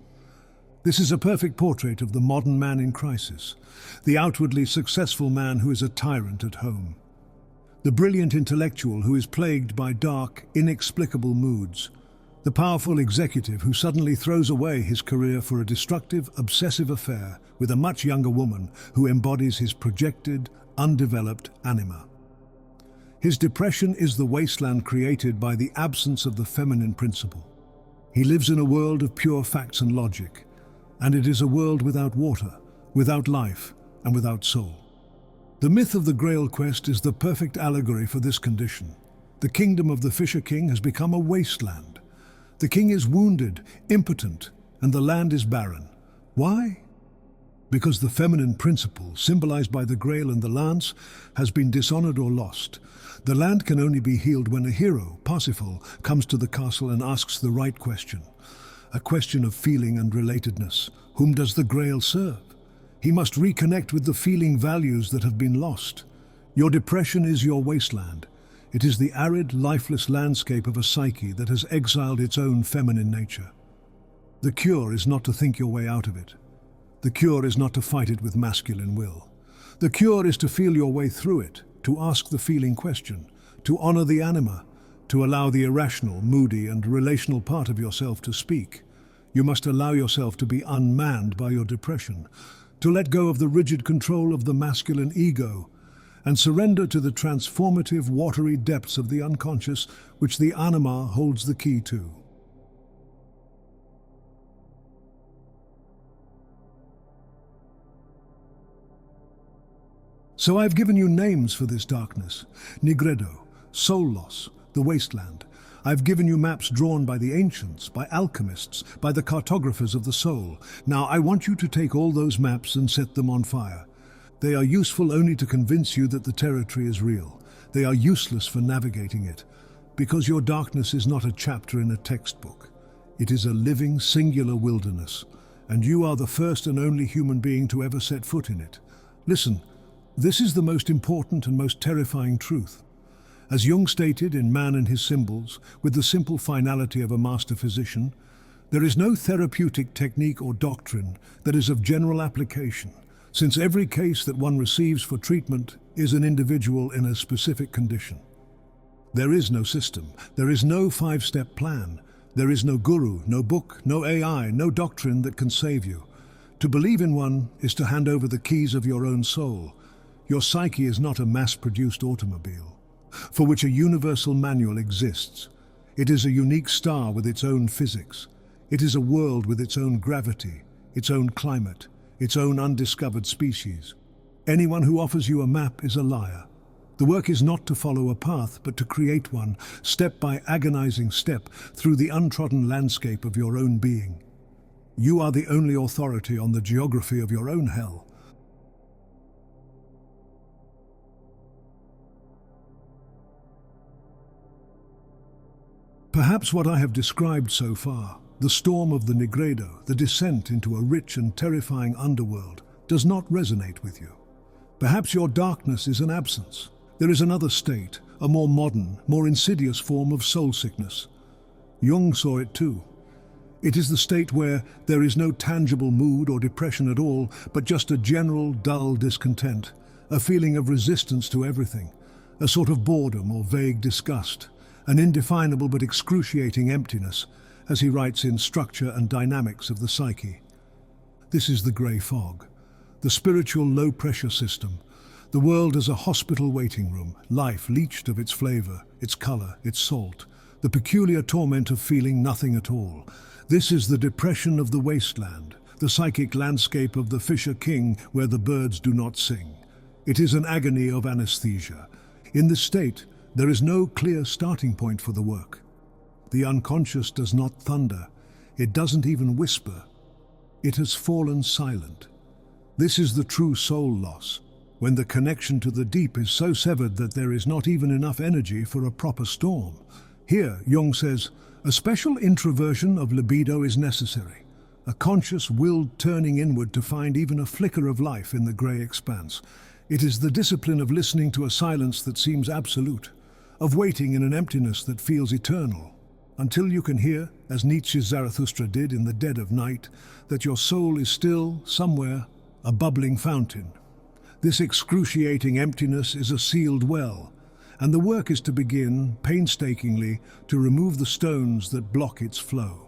This is a perfect portrait of the modern man in crisis, the outwardly successful man who is a tyrant at home, the brilliant intellectual who is plagued by dark, inexplicable moods, the powerful executive who suddenly throws away his career for a destructive, obsessive affair with a much younger woman who embodies his projected, undeveloped anima. His depression is the wasteland created by the absence of the feminine principle. He lives in a world of pure facts and logic, and it is a world without water, without life, and without soul. The myth of the Grail quest is the perfect allegory for this condition. The kingdom of the Fisher King has become a wasteland. The king is wounded, impotent, and the land is barren. Why? Because the feminine principle, symbolized by the Grail and the lance, has been dishonored or lost. The land can only be healed when a hero, Parsifal, comes to the castle and asks the right question. A question of feeling and relatedness. Whom does the Grail serve? He must reconnect with the feeling values that have been lost. Your depression is your wasteland. It is the arid, lifeless landscape of a psyche that has exiled its own feminine nature. The cure is not to think your way out of it. The cure is not to fight it with masculine will. The cure is to feel your way through it, to ask the feeling question, to honor the anima, To allow the irrational, moody, and relational part of yourself to speak, you must allow yourself to be unmanned by your depression, to let go of the rigid control of the masculine ego, and surrender to the transformative, watery depths of the unconscious, which the Anima holds the key to. So I've given you names for this darkness: Nigredo, soul loss, the Wasteland. I've given you maps drawn by the ancients, by alchemists, by the cartographers of the soul. Now I want you to take all those maps and set them on fire. They are useful only to convince you that the territory is real. They are useless for navigating it, because your darkness is not a chapter in a textbook. It is a living, singular wilderness, and you are the first and only human being to ever set foot in it. Listen, this is the most important and most terrifying truth. As Jung stated in Man and His Symbols, with the simple finality of a master physician, there is no therapeutic technique or doctrine that is of general application, since every case that one receives for treatment is an individual in a specific condition. There is no system, there is no 5-step plan, there is no guru, no book, no AI, no doctrine that can save you. To believe in one is to hand over the keys of your own soul. Your psyche is not a mass-produced automobile, for which a universal manual exists. It is a unique star with its own physics. It is a world with its own gravity, its own climate, its own undiscovered species. Anyone who offers you a map is a liar. The work is not to follow a path, but to create one, step by agonizing step, through the untrodden landscape of your own being. You are the only authority on the geography of your own hell. Perhaps what I have described so far, the storm of the Nigredo, the descent into a rich and terrifying underworld, does not resonate with you. Perhaps your darkness is an absence. There is another state, a more modern, more insidious form of soul sickness. Jung saw it too. It is the state where there is no tangible mood or depression at all, but just a general, dull discontent, a feeling of resistance to everything, a sort of boredom or vague disgust, an indefinable but excruciating emptiness, as he writes in Structure and Dynamics of the Psyche. This is the grey fog, the spiritual low-pressure system, the world as a hospital waiting room, life leached of its flavour, its colour, its salt, the peculiar torment of feeling nothing at all. This is the depression of the wasteland, the psychic landscape of the Fisher King where the birds do not sing. It is an agony of anesthesia. In this state, there is no clear starting point for the work. The unconscious does not thunder. It doesn't even whisper. It has fallen silent. This is the true soul loss, when the connection to the deep is so severed that there is not even enough energy for a proper storm. Here, Jung says, a special introversion of libido is necessary, a conscious willed turning inward to find even a flicker of life in the grey expanse. It is the discipline of listening to a silence that seems absolute, of waiting in an emptiness that feels eternal, until you can hear, as Nietzsche's Zarathustra did in the dead of night, that your soul is still, somewhere, a bubbling fountain. This excruciating emptiness is a sealed well, and the work is to begin, painstakingly, to remove the stones that block its flow.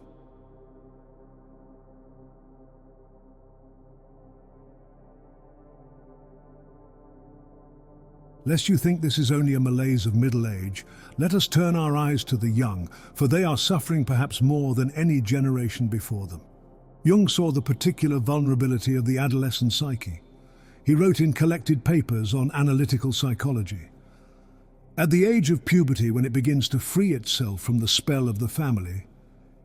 Lest you think this is only a malaise of middle age, let us turn our eyes to the young, for they are suffering perhaps more than any generation before them. Jung saw the particular vulnerability of the adolescent psyche. He wrote in collected papers on analytical psychology. At the age of puberty, when it begins to free itself from the spell of the family,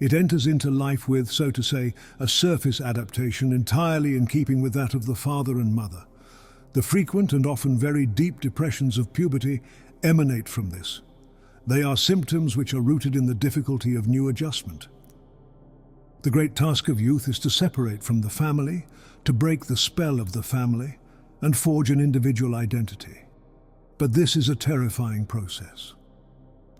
it enters into life with, so to say, a surface adaptation entirely in keeping with that of the father and mother. The frequent and often very deep depressions of puberty emanate from this. They are symptoms which are rooted in the difficulty of new adjustment. The great task of youth is to separate from the family, to break the spell of the family, and forge an individual identity. But this is a terrifying process.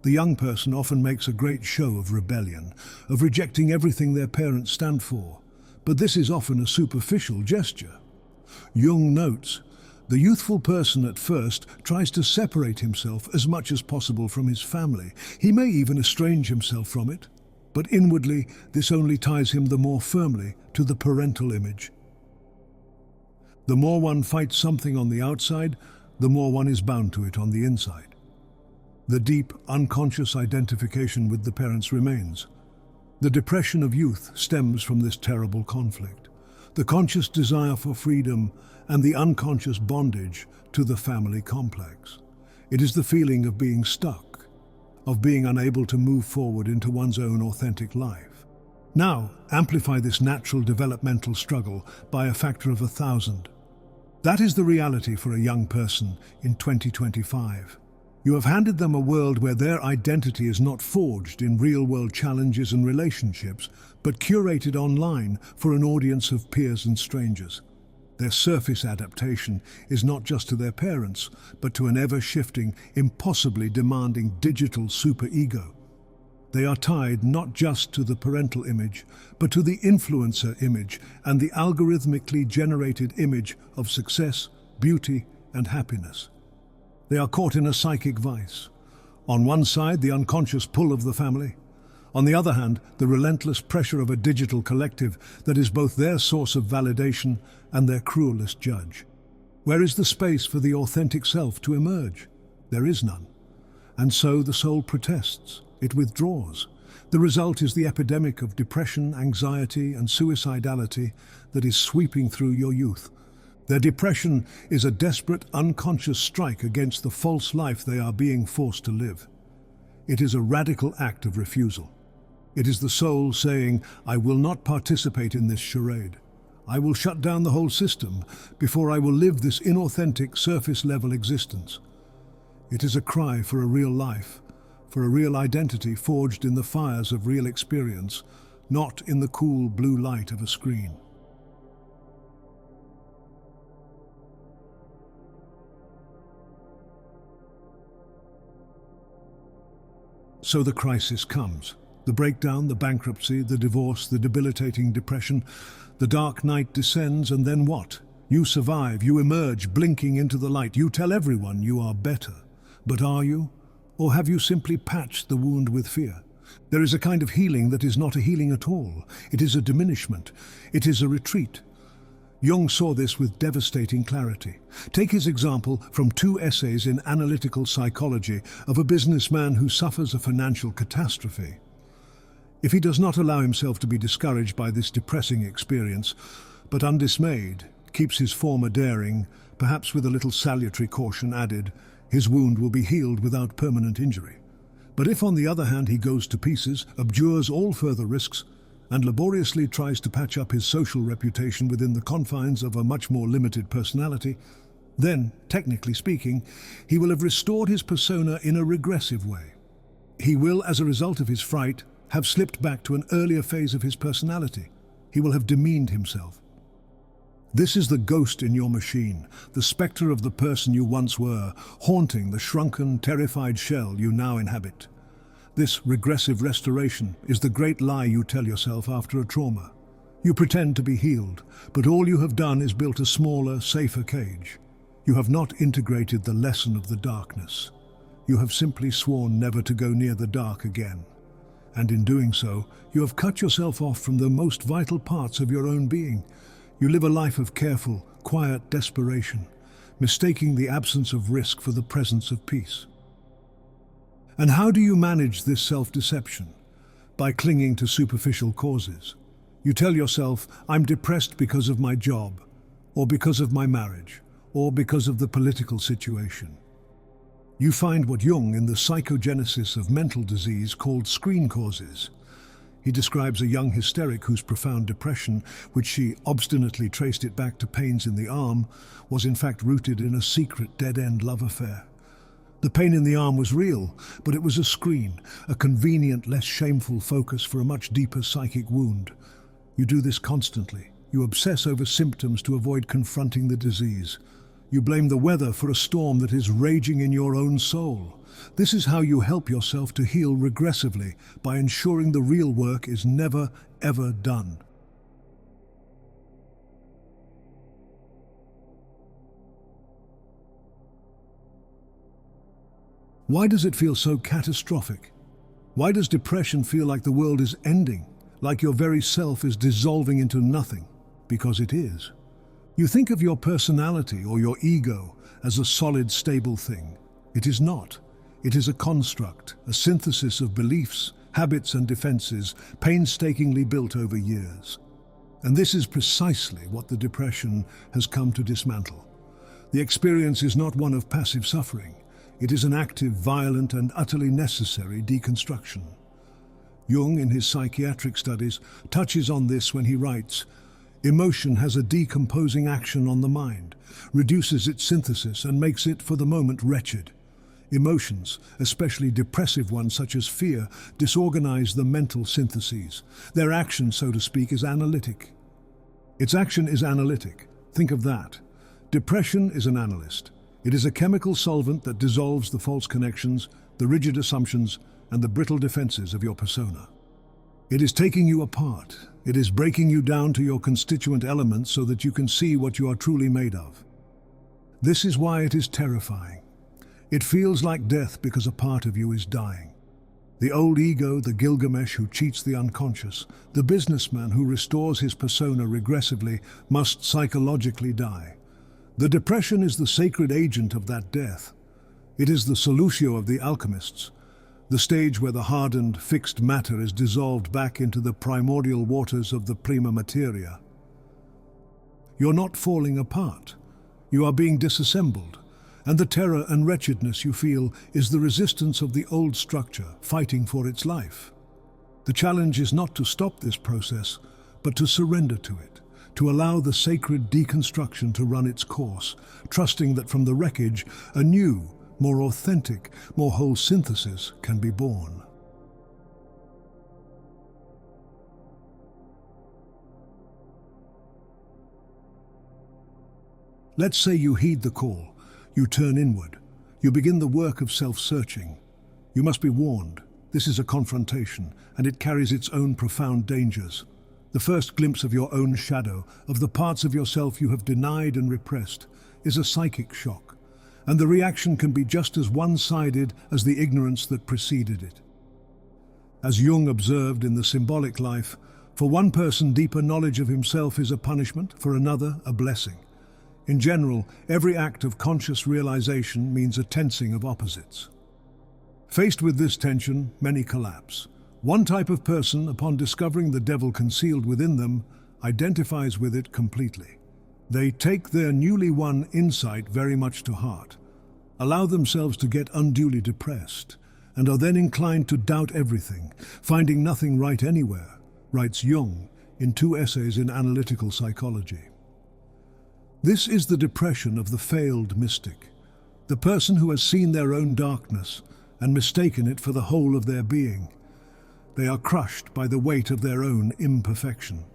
The young person often makes a great show of rebellion, of rejecting everything their parents stand for, but this is often a superficial gesture. Jung notes, The youthful person at first tries to separate himself as much as possible from his family. He may even estrange himself from it, but inwardly this only ties him the more firmly to the parental image. The more one fights something on the outside, the more one is bound to it on the inside. The deep, unconscious identification with the parents remains. The depression of youth stems from this terrible conflict, the conscious desire for freedom and the unconscious bondage to the family complex. It is the feeling of being stuck, of being unable to move forward into one's own authentic life. Now, amplify this natural developmental struggle by a factor of 1,000. That is the reality for a young person in 2025. You have handed them a world where their identity is not forged in real-world challenges and relationships, but curated online for an audience of peers and strangers. Their surface adaptation is not just to their parents, but to an ever-shifting, impossibly demanding digital superego. They are tied not just to the parental image, but to the influencer image and the algorithmically generated image of success, beauty, and happiness. They are caught in a psychic vice. On one side, the unconscious pull of the family. On the other hand, the relentless pressure of a digital collective that is both their source of validation and their cruelest judge. Where is the space for the authentic self to emerge? There is none. And so the soul protests. It withdraws. The result is the epidemic of depression, anxiety, and suicidality that is sweeping through your youth. Their depression is a desperate, unconscious strike against the false life they are being forced to live. It is a radical act of refusal. It is the soul saying, "I will not participate in this charade. I will shut down the whole system before I will live this inauthentic, surface-level existence." It is a cry for a real life, for a real identity forged in the fires of real experience, not in the cool blue light of a screen. So the crisis comes. The breakdown, the bankruptcy, the divorce, the debilitating depression. The dark night descends, and then what? You survive, you emerge, blinking into the light. You tell everyone you are better. But are you? Or have you simply patched the wound with fear? There is a kind of healing that is not a healing at all. It is a diminishment. It is a retreat. Jung saw this with devastating clarity. Take his example from 2 essays in analytical psychology of a businessman who suffers a financial catastrophe. If he does not allow himself to be discouraged by this depressing experience, but undismayed, keeps his former daring, perhaps with a little salutary caution added, his wound will be healed without permanent injury. But if, on the other hand, he goes to pieces, abjures all further risks, and laboriously tries to patch up his social reputation within the confines of a much more limited personality, then, technically speaking, he will have restored his persona in a regressive way. He will, as a result of his fright, have slipped back to an earlier phase of his personality. He will have demeaned himself. This is the ghost in your machine, the spectre of the person you once were, haunting the shrunken, terrified shell you now inhabit. This regressive restoration is the great lie you tell yourself after a trauma. You pretend to be healed, but all you have done is built a smaller, safer cage. You have not integrated the lesson of the darkness. You have simply sworn never to go near the dark again. And in doing so, you have cut yourself off from the most vital parts of your own being. You live a life of careful, quiet desperation, mistaking the absence of risk for the presence of peace. And how do you manage this self-deception? By clinging to superficial causes. You tell yourself, "I'm depressed because of my job, or because of my marriage, or because of the political situation." You find what Jung in the psychogenesis of mental disease called screen causes. He describes a young hysteric whose profound depression, which she obstinately traced it back to pains in the arm, was in fact rooted in a secret dead-end love affair. The pain in the arm was real, but it was a screen, a convenient, less shameful focus for a much deeper psychic wound. You do this constantly. You obsess over symptoms to avoid confronting the disease. You blame the weather for a storm that is raging in your own soul. This is how you help yourself to heal regressively, by ensuring the real work is never, ever done. Why does it feel so catastrophic? Why does depression feel like the world is ending, like your very self is dissolving into nothing? Because it is. You think of your personality or your ego as a solid, stable thing. It is not. It is a construct, a synthesis of beliefs, habits and defenses, painstakingly built over years. And this is precisely what the depression has come to dismantle. The experience is not one of passive suffering. It is an active, violent and utterly necessary deconstruction. Jung, in his psychiatric studies, touches on this when he writes, "Emotion has a decomposing action on the mind, reduces its synthesis and makes it, for the moment, wretched. Emotions, especially depressive ones such as fear, disorganize the mental syntheses. Their action, so to speak, is analytic." Its action is analytic. Think of that. Depression is an analyst. It is a chemical solvent that dissolves the false connections, the rigid assumptions, and the brittle defenses of your persona. It is taking you apart. It is breaking you down to your constituent elements so that you can see what you are truly made of. This is why it is terrifying. It feels like death because a part of you is dying. The old ego, the Gilgamesh who cheats the unconscious, the businessman who restores his persona regressively, must psychologically die. The depression is the sacred agent of that death. It is the solutio of the alchemists, the stage where the hardened, fixed matter is dissolved back into the primordial waters of the prima materia. You're not falling apart. You are being disassembled, and the terror and wretchedness you feel is the resistance of the old structure fighting for its life. The challenge is not to stop this process, but to surrender to it, to allow the sacred deconstruction to run its course, trusting that from the wreckage, a new, more authentic, more whole synthesis can be born. Let's say you heed the call. You turn inward. You begin the work of self-searching. You must be warned. This is a confrontation, and it carries its own profound dangers. The first glimpse of your own shadow, of the parts of yourself you have denied and repressed, is a psychic shock, and the reaction can be just as one-sided as the ignorance that preceded it. As Jung observed in The Symbolic Life, for one person deeper knowledge of himself is a punishment, for another a blessing. In general, every act of conscious realization means a tensing of opposites. Faced with this tension, many collapse. One type of person, upon discovering the devil concealed within them, identifies with it completely. They take their newly won insight very much to heart, allow themselves to get unduly depressed, and are then inclined to doubt everything, finding nothing right anywhere, writes Jung in 2 essays in analytical psychology. This is the depression of the failed mystic, the person who has seen their own darkness and mistaken it for the whole of their being. They are crushed by the weight of their own imperfection.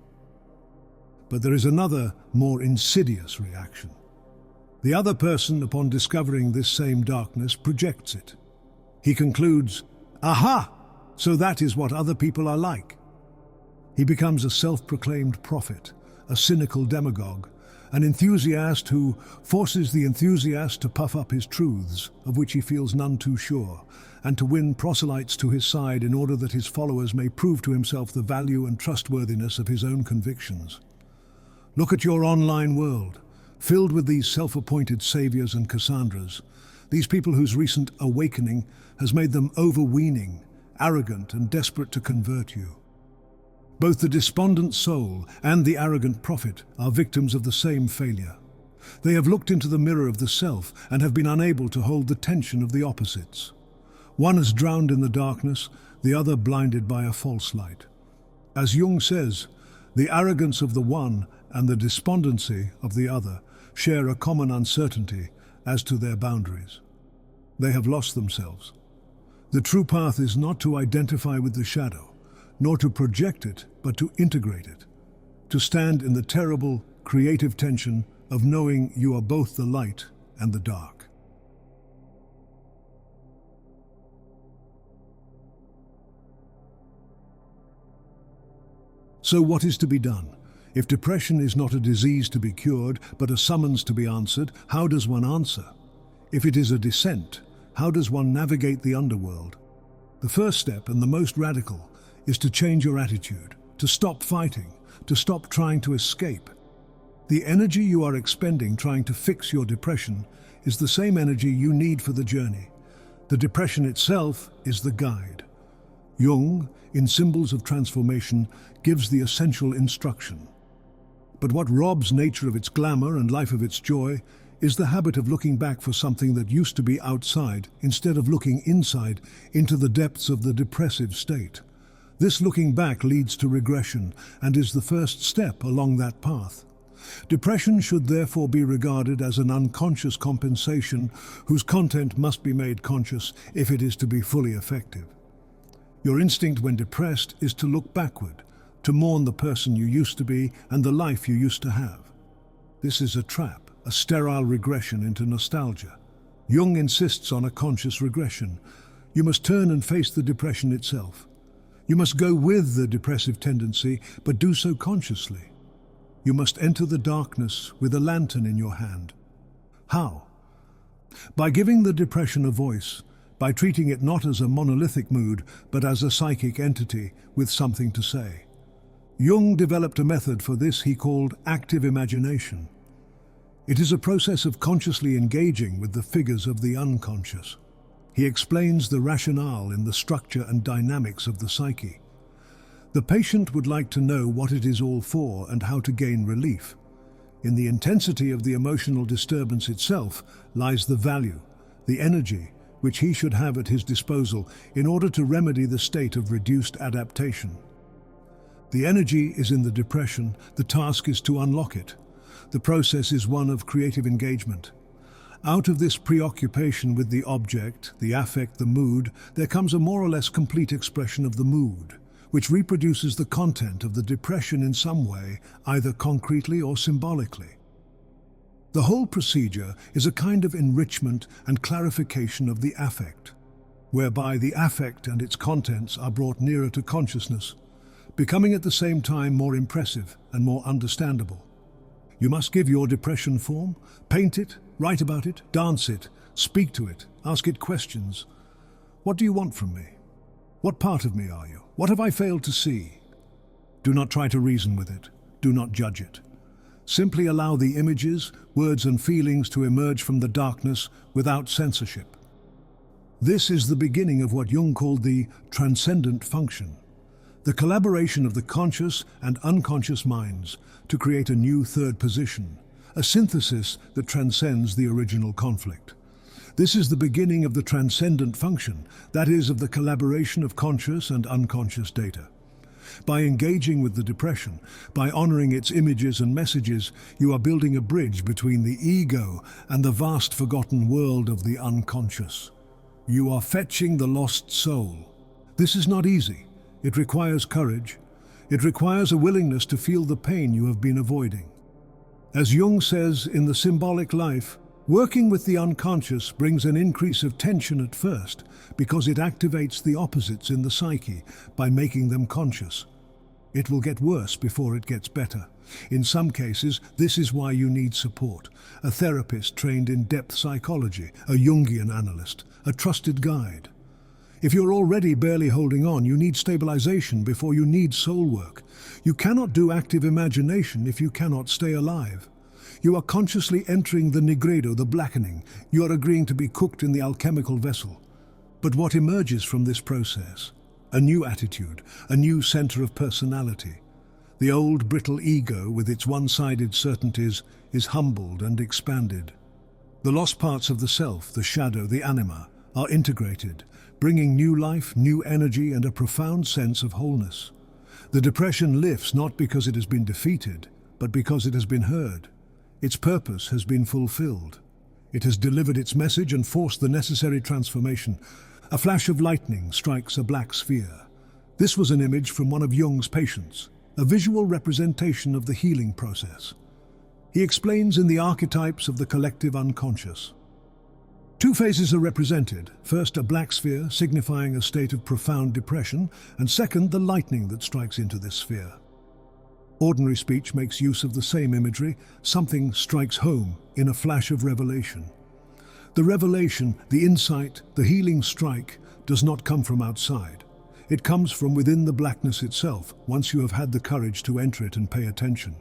But there is another, more insidious reaction. The other person, upon discovering this same darkness, projects it. He concludes, "Aha! So that is what other people are like." He becomes a self-proclaimed prophet, a cynical demagogue, an enthusiast who forces the enthusiast to puff up his truths, of which he feels none too sure, and to win proselytes to his side in order that his followers may prove to himself the value and trustworthiness of his own convictions. Look at your online world, filled with these self-appointed saviors and Cassandras, these people whose recent awakening has made them overweening, arrogant and desperate to convert you. Both the despondent soul and the arrogant prophet are victims of the same failure. They have looked into the mirror of the self and have been unable to hold the tension of the opposites. One is drowned in the darkness, the other blinded by a false light. As Jung says, the arrogance of the one and the despondency of the other share a common uncertainty as to their boundaries. They have lost themselves. The true path is not to identify with the shadow, nor to project it, but to integrate it, to stand in the terrible, creative tension of knowing you are both the light and the dark. So what is to be done? If depression is not a disease to be cured, but a summons to be answered, how does one answer? If it is a descent, How does one navigate the underworld? The first step, and the most radical, is to change your attitude, to stop fighting, to stop trying to escape. The energy you are expending trying to fix your depression is the same energy you need for the journey. The depression itself is the guide. Jung, in Symbols of Transformation, gives the essential instruction. But what robs nature of its glamour and life of its joy is the habit of looking back for something that used to be outside instead of looking inside into the depths of the depressive state. This looking back leads to regression and is the first step along that path. Depression should therefore be regarded as an unconscious compensation whose content must be made conscious if it is to be fully effective. Your instinct when depressed is to look backward, to mourn the person you used to be and the life you used to have. This is a trap, a sterile regression into nostalgia. Jung insists on a conscious regression. You must turn and face the depression itself. You must go with the depressive tendency, but do so consciously. You must enter the darkness with a lantern in your hand. How? By giving the depression a voice, by treating it not as a monolithic mood, but as a psychic entity with something to say. Jung developed a method for this he called active imagination. It is a process of consciously engaging with the figures of the unconscious. He explains the rationale in the structure and dynamics of the psyche. The patient would like to know what it is all for and how to gain relief. In the intensity of the emotional disturbance itself lies the value, the energy, which he should have at his disposal in order to remedy the state of reduced adaptation. The energy is in the depression, the task is to unlock it. The process is one of creative engagement. Out of this preoccupation with the object, the affect, the mood, there comes a more or less complete expression of the mood, which reproduces the content of the depression in some way, either concretely or symbolically. The whole procedure is a kind of enrichment and clarification of the affect, whereby the affect and its contents are brought nearer to consciousness, becoming at the same time more impressive and more understandable. You must give your depression form, paint it, write about it, dance it, speak to it, ask it questions. What do you want from me? What part of me are you? What have I failed to see? Do not try to reason with it. Do not judge it. Simply allow the images, words and feelings to emerge from the darkness without censorship. This is the beginning of what Jung called the transcendent function, the collaboration of the conscious and unconscious minds to create a new third position, a synthesis that transcends the original conflict. This is the beginning of the transcendent function, that is, of the collaboration of conscious and unconscious data. By engaging with the depression, by honoring its images and messages, you are building a bridge between the ego and the vast forgotten world of the unconscious. You are fetching the lost soul. This is not easy. It requires courage. It requires a willingness to feel the pain you have been avoiding. As Jung says in The Symbolic Life, working with the unconscious brings an increase of tension at first because it activates the opposites in the psyche by making them conscious. It will get worse before it gets better. In some cases, this is why you need support. A therapist trained in depth psychology, a Jungian analyst, a trusted guide. If you're already barely holding on, you need stabilization before you need soul work. You cannot do active imagination if you cannot stay alive. You are consciously entering the Nigredo, the blackening. You are agreeing to be cooked in the alchemical vessel. But what emerges from this process? A new attitude, a new center of personality. The old brittle ego with its one-sided certainties is humbled and expanded. The lost parts of the self, the shadow, the anima, are integrated, bringing new life, new energy and a profound sense of wholeness. The depression lifts not because it has been defeated, but because it has been heard. Its purpose has been fulfilled. It has delivered its message and forced the necessary transformation. A flash of lightning strikes a black sphere. This was an image from one of Jung's patients, a visual representation of the healing process. He explains in the archetypes of the collective unconscious. Two phases are represented. First, a black sphere signifying a state of profound depression, and second, the lightning that strikes into this sphere. Ordinary speech makes use of the same imagery. Something strikes home in a flash of revelation. The revelation, the insight, the healing strike does not come from outside. It comes from within the blackness itself, once you have had the courage to enter it and pay attention.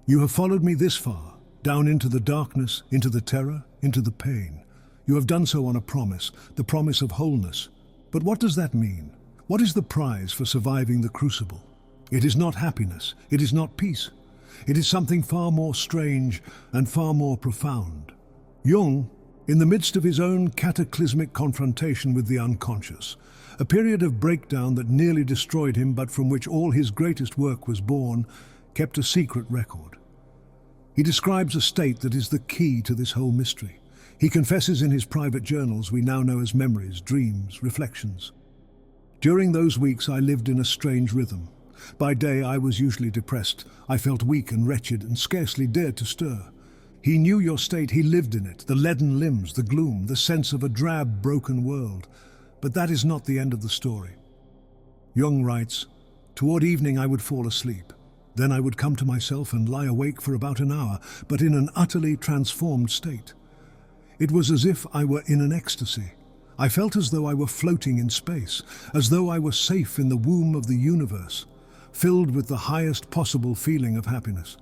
You have followed me this far, down into the darkness, into the terror, into the pain. You have done so on a promise, the promise of wholeness. But what does that mean? What is the prize for surviving the crucible? It is not happiness, it is not peace. It is something far more strange and far more profound. Jung, in the midst of his own cataclysmic confrontation with the unconscious, a period of breakdown that nearly destroyed him but from which all his greatest work was born, kept a secret record. He describes a state that is the key to this whole mystery. He confesses in his private journals we now know as memories, dreams, reflections. During those weeks I lived in a strange rhythm. By day I was usually depressed. I felt weak and wretched and scarcely dared to stir. He knew your state, he lived in it, the leaden limbs, the gloom, the sense of a drab, broken world. But that is not the end of the story. Jung writes, "Toward evening I would fall asleep. Then I would come to myself and lie awake for about an hour, but in an utterly transformed state. It was as if I were in an ecstasy. I felt as though I were floating in space, as though I were safe in the womb of the universe, filled with the highest possible feeling of happiness.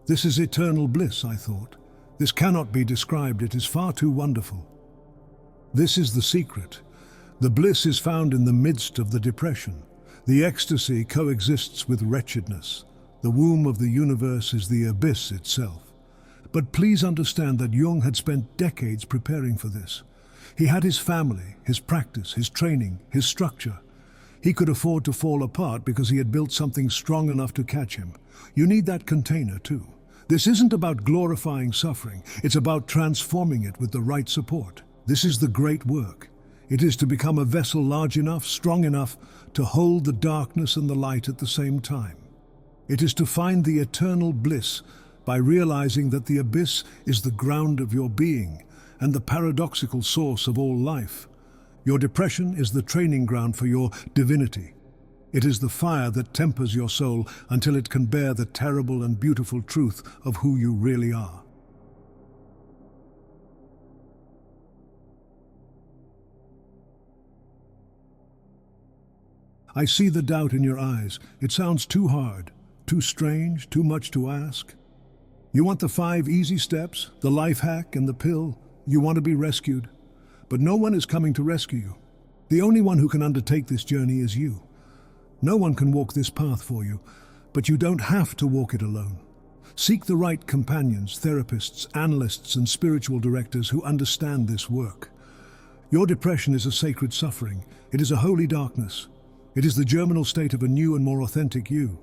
This is eternal bliss, I thought. This cannot be described, it is far too wonderful. This is the secret. The bliss is found in the midst of the depression. The ecstasy coexists with wretchedness. The womb of the universe is the abyss itself." But please understand that Jung had spent decades preparing for this. He had his family, his practice, his training, his structure. He could afford to fall apart because he had built something strong enough to catch him. You need that container too. This isn't about glorifying suffering, it's about transforming it with the right support. This is the great work. It is to become a vessel large enough, strong enough to hold the darkness and the light at the same time. It is to find the eternal bliss by realizing that the abyss is the ground of your being and the paradoxical source of all life. Your depression is the training ground for your divinity. It is the fire that tempers your soul until it can bear the terrible and beautiful truth of who you really are. I see the doubt in your eyes. It sounds too hard, too strange, too much to ask. You want the 5 easy steps, the life hack and the pill. You want to be rescued. But no one is coming to rescue you. The only one who can undertake this journey is you. No one can walk this path for you, but you don't have to walk it alone. Seek the right companions, therapists, analysts, and spiritual directors who understand this work. Your depression is a sacred suffering. It is a holy darkness. It is the germinal state of a new and more authentic you.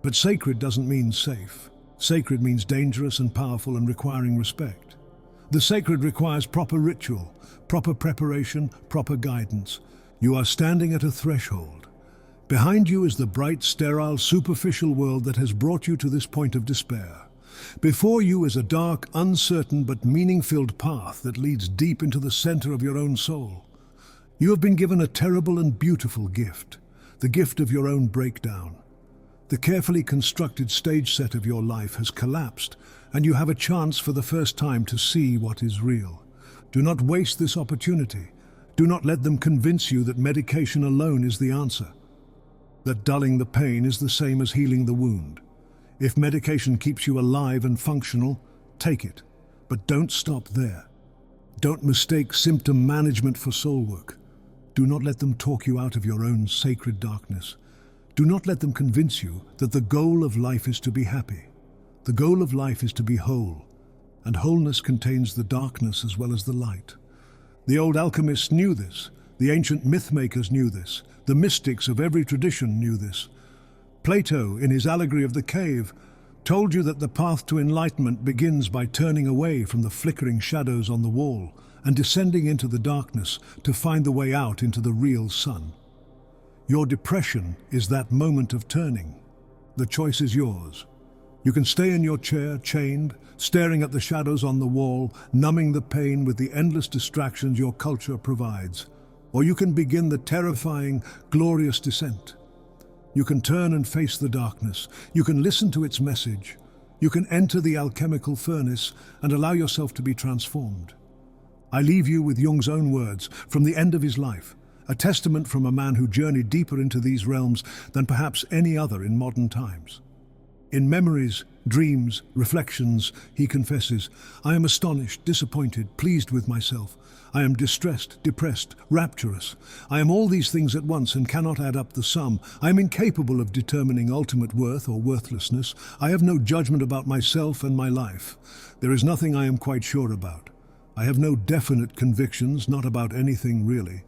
But sacred doesn't mean safe. Sacred means dangerous and powerful and requiring respect. The sacred requires proper ritual, proper preparation, proper guidance. You are standing at a threshold. Behind you is the bright, sterile, superficial world that has brought you to this point of despair. Before you is a dark, uncertain but meaning-filled path that leads deep into the center of your own soul. You have been given a terrible and beautiful gift, the gift of your own breakdown. The carefully constructed stage set of your life has collapsed, and you have a chance for the first time to see what is real. Do not waste this opportunity. Do not let them convince you that medication alone is the answer, that dulling the pain is the same as healing the wound. If medication keeps you alive and functional, take it, but don't stop there. Don't mistake symptom management for soul work. Do not let them talk you out of your own sacred darkness. Do not let them convince you that the goal of life is to be happy. The goal of life is to be whole, and wholeness contains the darkness as well as the light. The old alchemists knew this. The ancient myth-makers knew this. The mystics of every tradition knew this. Plato, in his allegory of the cave, told you that the path to enlightenment begins by turning away from the flickering shadows on the wall and descending into the darkness to find the way out into the real sun. Your depression is that moment of turning. The choice is yours. You can stay in your chair, chained, staring at the shadows on the wall, numbing the pain with the endless distractions your culture provides. Or you can begin the terrifying, glorious descent. You can turn and face the darkness. You can listen to its message. You can enter the alchemical furnace and allow yourself to be transformed. I leave you with Jung's own words from the end of his life, a testament from a man who journeyed deeper into these realms than perhaps any other in modern times. In memories, dreams, reflections, he confesses, I am astonished, disappointed, pleased with myself. I am distressed, depressed, rapturous. I am all these things at once and cannot add up the sum. I am incapable of determining ultimate worth or worthlessness. I have no judgment about myself and my life. There is nothing I am quite sure about. I have no definite convictions, not about anything really.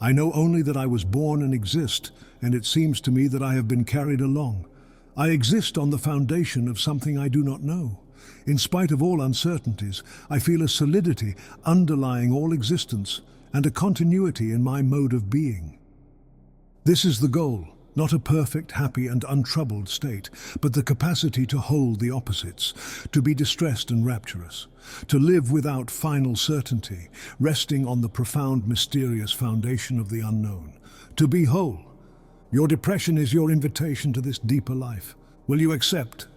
I know only that I was born and exist, and it seems to me that I have been carried along. I exist on the foundation of something I do not know. In spite of all uncertainties, I feel a solidity underlying all existence and a continuity in my mode of being. This is the goal, not a perfect, happy and untroubled state, but the capacity to hold the opposites, to be distressed and rapturous, to live without final certainty, resting on the profound, mysterious foundation of the unknown, to be whole. Your depression is your invitation to this deeper life. Will you accept?